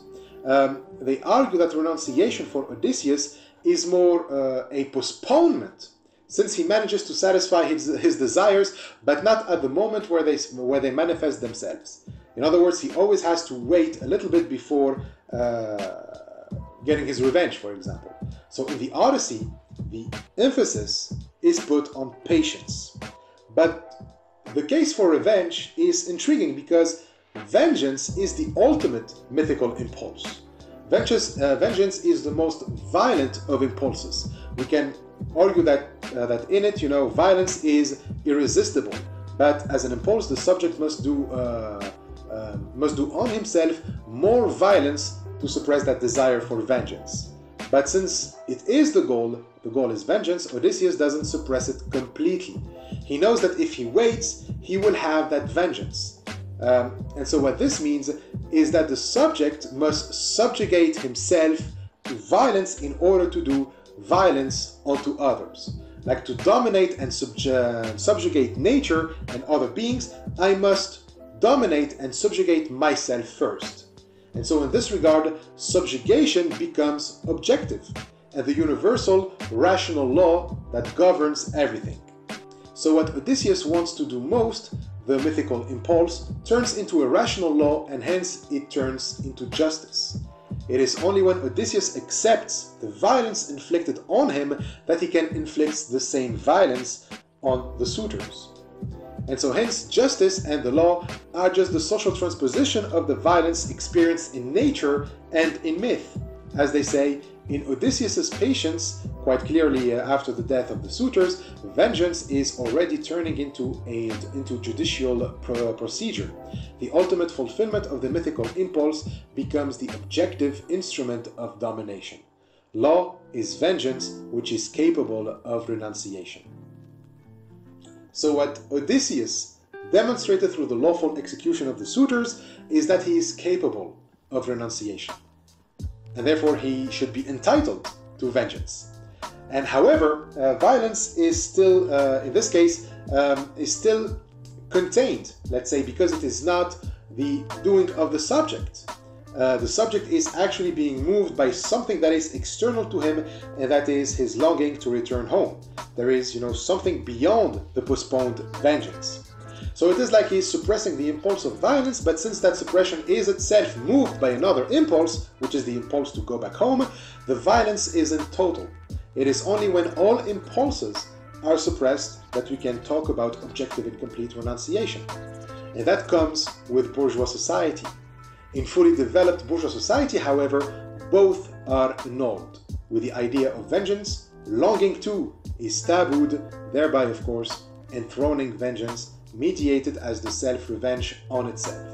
They argue that renunciation for Odysseus is more a postponement, since he manages to satisfy his desires, but not at the moment where they manifest themselves. In other words, he always has to wait a little bit before getting his revenge, for example. So in the Odyssey, the emphasis is put on patience. But the case for revenge is intriguing because vengeance is the ultimate mythical impulse. Vengeance is the most violent of impulses. We can argue that in it, violence is irresistible. But as an impulse, the subject must do on himself more violence to suppress that desire for vengeance. But since it is the goal is vengeance, Odysseus doesn't suppress it completely. He knows that if he waits, he will have that vengeance. And so what this means is that the subject must subjugate himself to violence in order to do violence onto others. Like to dominate and subjugate nature and other beings, I must dominate and subjugate myself first. And so in this regard, subjugation becomes objective and the universal rational law that governs everything. So what Odysseus wants to do most, the mythical impulse, turns into a rational law, and hence it turns into justice. It is only when Odysseus accepts the violence inflicted on him that he can inflict the same violence on the suitors. And so hence justice and the law are just the social transposition of the violence experienced in nature and in myth. As they say, in Odysseus's patience, quite clearly after the death of the suitors, vengeance is already turning into judicial procedure. The ultimate fulfillment of the mythical impulse becomes the objective instrument of domination. Law is vengeance which is capable of renunciation. So what Odysseus demonstrated through the lawful execution of the suitors is that he is capable of renunciation. And therefore he should be entitled to vengeance. And however, violence is still, in this case, is still contained, let's say, because it is not the doing of the subject. The subject is actually being moved by something that is external to him, and that is his longing to return home. There is, something beyond the postponed vengeance. So it is like he's suppressing the impulse of violence, but since that suppression is itself moved by another impulse, which is the impulse to go back home, the violence isn't total. It is only when all impulses are suppressed that we can talk about objective and complete renunciation. And that comes with bourgeois society. In fully developed bourgeois society, however, both are annulled, with the idea of vengeance, longing to, is tabooed, thereby, of course, enthroning vengeance, mediated as the self-revenge on itself.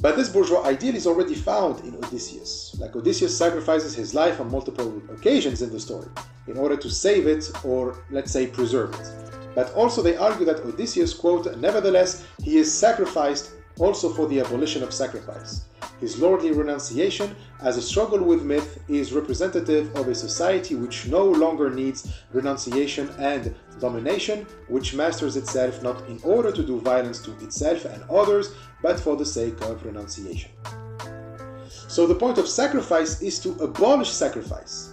But this bourgeois ideal is already found in Odysseus. Like Odysseus sacrifices his life on multiple occasions in the story, in order to save it or, let's say, preserve it. But also they argue that Odysseus, quote, nevertheless, he is sacrificed also for the abolition of sacrifice. His lordly renunciation, as a struggle with myth, is representative of a society which no longer needs renunciation and domination, which masters itself not in order to do violence to itself and others, but for the sake of renunciation. So the point of sacrifice is to abolish sacrifice.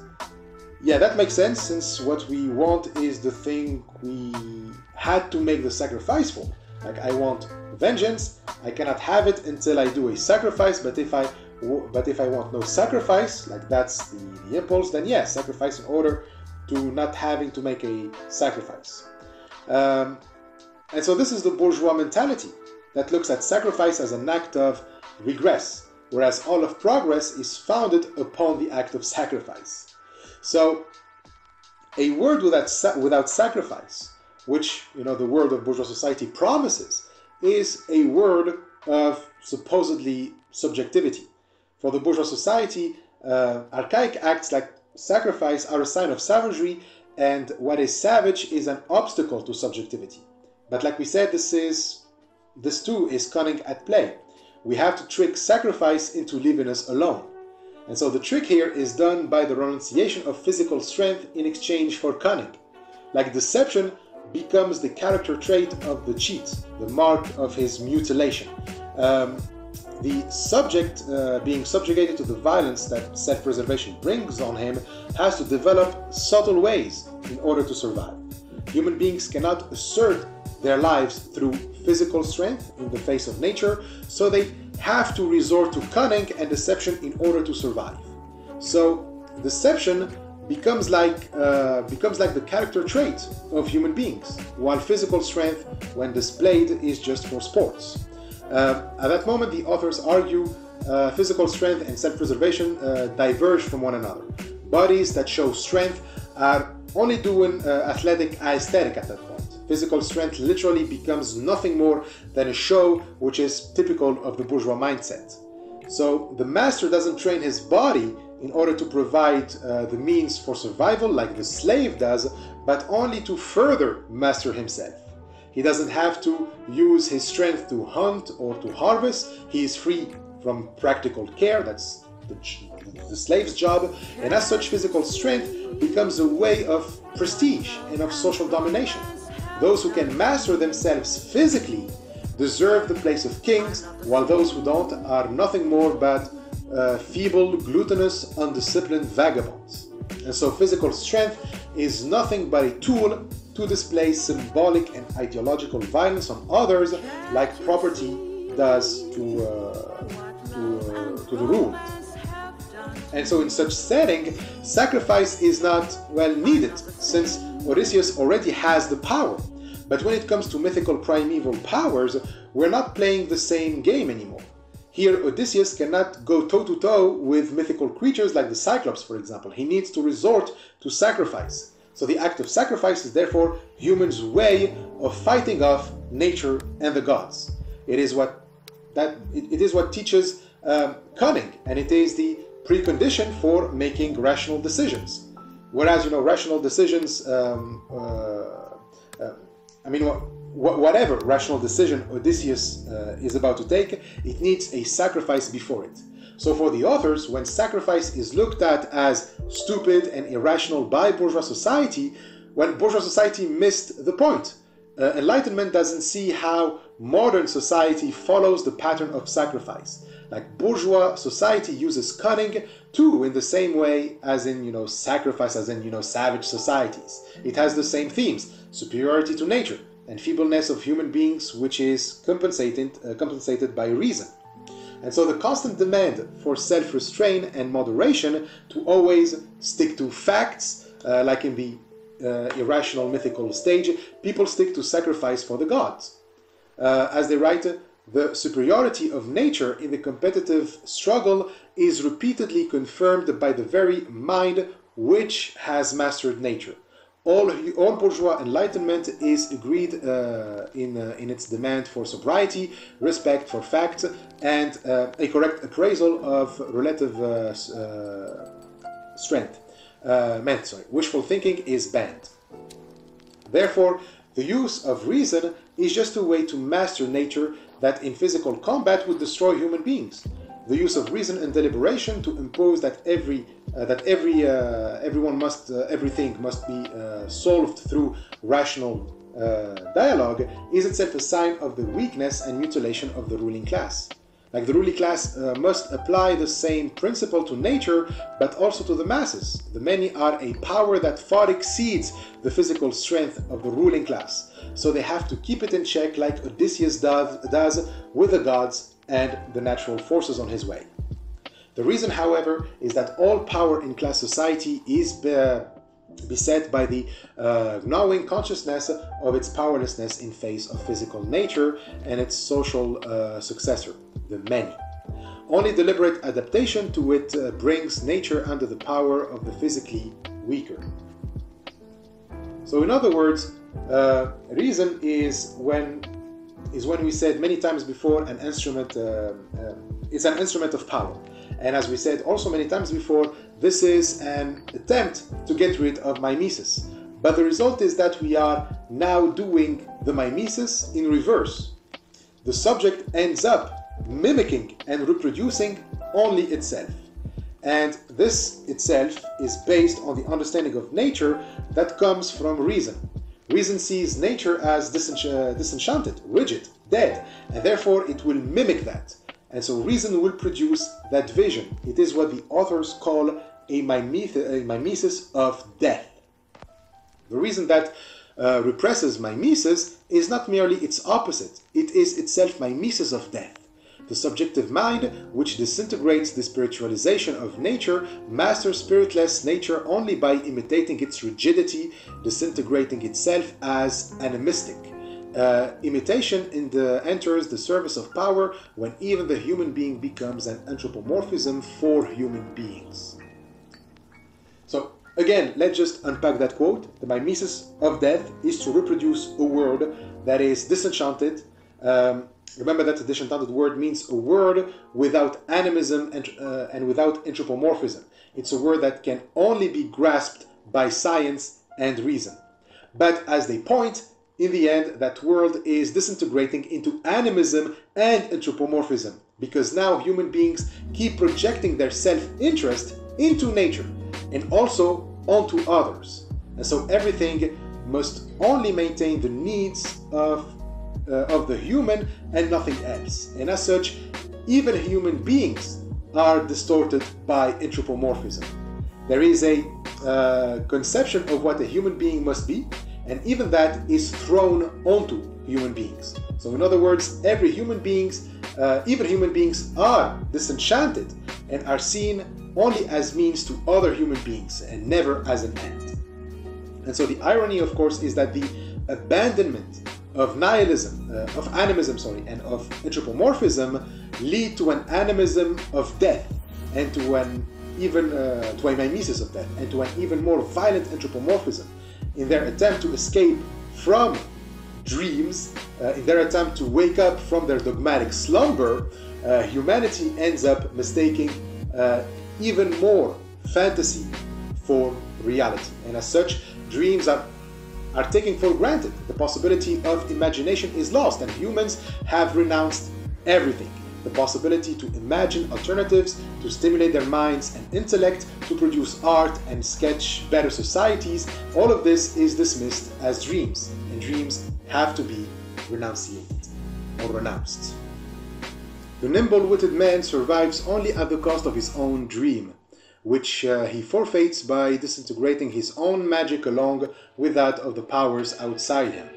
Yeah, that makes sense, since what we want is the thing we had to make the sacrifice for. Like, I want vengeance, I cannot have it until I do a sacrifice, but if I want no sacrifice, like that's the impulse, then yes, sacrifice in order to not having to make a sacrifice. And so this is the bourgeois mentality that looks at sacrifice as an act of regress, whereas all of progress is founded upon the act of sacrifice. So A world without sacrifice, which, you know, the world of bourgeois society promises, is a world of supposedly subjectivity. For the bourgeois society, archaic acts like sacrifice are a sign of savagery, and what is savage is an obstacle to subjectivity. But like we said, this too is cunning at play. We have to trick sacrifice into leaving us alone. And so the trick here is done by the renunciation of physical strength in exchange for cunning. Like deception becomes the character trait of the cheat, the mark of his mutilation. The subject, being subjugated to the violence that self-preservation brings on him, has to develop subtle ways in order to survive. Human beings cannot assert their lives through physical strength in the face of nature, so they have to resort to cunning and deception in order to survive. So deception becomes like the character trait of human beings, while physical strength, when displayed, is just for sports. At that moment, the authors argue physical strength and self-preservation diverge from one another. Bodies that show strength are only doing athletic aesthetic at that point. Physical strength literally becomes nothing more than a show, which is typical of the bourgeois mindset. So the master doesn't train his body in order to provide the means for survival like the slave does, but only to further master himself. He doesn't have to use his strength to hunt or to harvest. He is free from practical care. That's the slave's job. And as such, physical strength becomes a way of prestige and of social domination. Those who can master themselves physically deserve the place of kings, while those who don't are nothing more but feeble, gluttonous, undisciplined vagabonds. And so physical strength is nothing but a tool to display symbolic and ideological violence on others, like property does to the ruled. And so in such setting, sacrifice is not, well, needed, since Odysseus already has the power. But when it comes to mythical primeval powers, we're not playing the same game anymore. Here, Odysseus cannot go toe-to-toe with mythical creatures like the Cyclops, for example. He needs to resort to sacrifice. So the act of sacrifice is therefore humans' way of fighting off nature and the gods. It is what teaches cunning, and it is the precondition for making rational decisions. Whereas, you know, rational decisions, whatever rational decision Odysseus is about to take, it needs a sacrifice before it. So for the authors, when sacrifice is looked at as stupid and irrational by bourgeois society, when bourgeois society missed the point. Enlightenment doesn't see how modern society follows the pattern of sacrifice. Like bourgeois society uses cunning too, in the same way as in, you know, sacrifice, as in, you know, savage societies. It has the same themes: superiority to nature and feebleness of human beings, which is compensated by reason. And so the constant demand for self-restraint and moderation to always stick to facts, like in the irrational mythical stage, people stick to sacrifice for the gods. As they write, the superiority of nature in the competitive struggle is repeatedly confirmed by the very mind which has mastered nature. All bourgeois enlightenment is agreed in its demand for sobriety, respect for facts, and a correct appraisal of relative strength. Wishful thinking is banned. Therefore, the use of reason is just a way to master nature that in physical combat would destroy human beings. The use of reason and deliberation to impose that everything must be solved through rational dialogue is itself a sign of the weakness and mutilation of the ruling class. Like the ruling class must apply the same principle to nature, but also to the masses. The many are a power that far exceeds the physical strength of the ruling class. So they have to keep it in check, like Odysseus does with the gods and the natural forces on his way. The reason, however, is that all power in class society is beset by the gnawing consciousness of its powerlessness in face of physical nature and its social successor, the many. Only deliberate adaptation to it brings nature under the power of the physically weaker. So in other words, reason is when we said many times before an instrument, it's an instrument of power. And as we said also many times before, this is an attempt to get rid of mimesis. But the result is that we are now doing the mimesis in reverse. The subject ends up mimicking and reproducing only itself. And this itself is based on the understanding of nature that comes from reason. Reason sees nature as disenchanted, rigid, dead, and therefore it will mimic that. And so reason will produce that vision. It is what the authors call a mimesis of death. The reason that represses mimesis is not merely its opposite, it is itself mimesis of death. The subjective mind, which disintegrates the spiritualization of nature, masters spiritless nature only by imitating its rigidity, disintegrating itself as animistic. Imitation enters the service of power when even the human being becomes an anthropomorphism for human beings. So again, let's just unpack that quote. The mimesis of death is to reproduce a word that is disenchanted. Remember that the disenchanted word means a word without animism and without anthropomorphism. It's a word that can only be grasped by science and reason. But as they point, in the end, that world is disintegrating into animism and anthropomorphism, because now human beings keep projecting their self-interest into nature and also onto others. And so everything must only maintain the needs of the human and nothing else. And as such, even human beings are distorted by anthropomorphism. There is a conception of what a human being must be, and even that is thrown onto human beings. So in other words, even human beings are disenchanted and are seen only as means to other human beings and never as an end. And so the irony, of course, is that the abandonment of nihilism, of animism, and of anthropomorphism lead to an animism of death and to an even to a mimesis of death and to an even more violent anthropomorphism. In their attempt to escape from dreams, in their attempt to wake up from their dogmatic slumber, humanity ends up mistaking even more fantasy for reality. And as such, dreams are taken for granted. The possibility of imagination is lost, and humans have renounced everything. The possibility to imagine alternatives, to stimulate their minds and intellect, to produce art and sketch better societies, all of this is dismissed as dreams, and dreams have to be renunciated or renounced. The nimble-witted man survives only at the cost of his own dream, which he forfeits by disintegrating his own magic along with that of the powers outside him.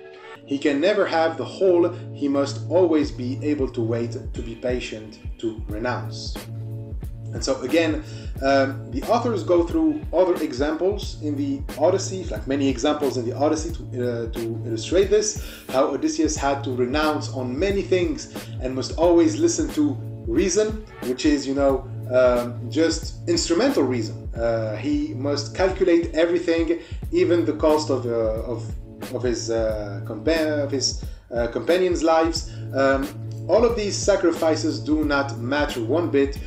He can never have the whole, he must always be able to wait, to be patient, to renounce. And so again, the authors go through other examples in the Odyssey, like many examples in the Odyssey to illustrate this, how Odysseus had to renounce on many things and must always listen to reason, which is, just instrumental reason. He must calculate everything, even the cost of his companions' lives. All of these sacrifices do not matter one bit,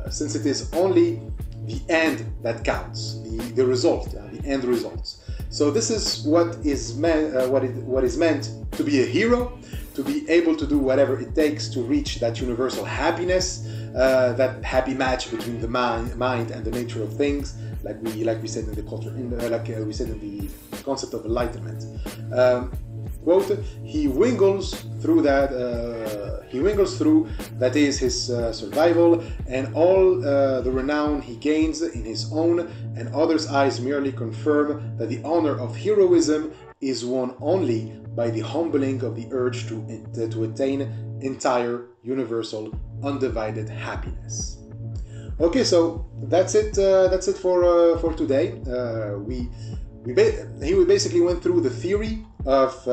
since it is only the end that counts, the result, the end results. So this is what is meant to be a hero, to be able to do whatever it takes to reach that universal happiness, that happy match between the mind and the nature of things, like we said in the culture, we said in the concept of enlightenment. Quote, he wingles through that. That is his survival, and all the renown he gains in his own and others' eyes merely confirm that the honor of heroism is won only by the humbling of the urge to attain entire, universal, undivided happiness. Okay, so that's it. That's it for today. We basically went through the theory of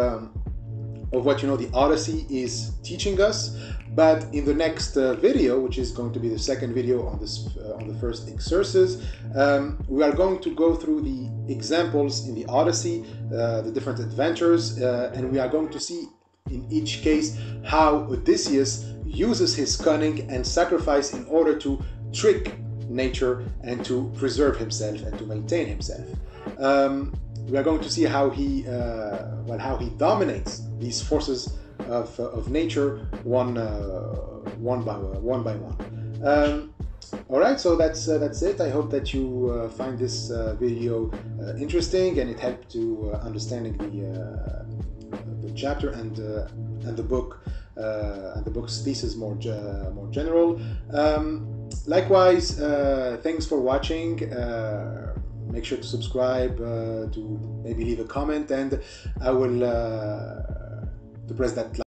what the Odyssey is teaching us, But in the next video, which is going to be the second video on this on the first excursus, we are going to go through the examples in the Odyssey, the different adventures, and we are going to see in each case how Odysseus uses his cunning and sacrifice in order to trick nature and to preserve himself and to maintain himself. We are going to see how he dominates these forces of nature one by one. All right, so that's it. I hope that you find this video interesting and it helped to understanding the chapter and the book and the book's thesis more general. Likewise, thanks for watching. Make sure to subscribe, to maybe leave a comment, and I will to press that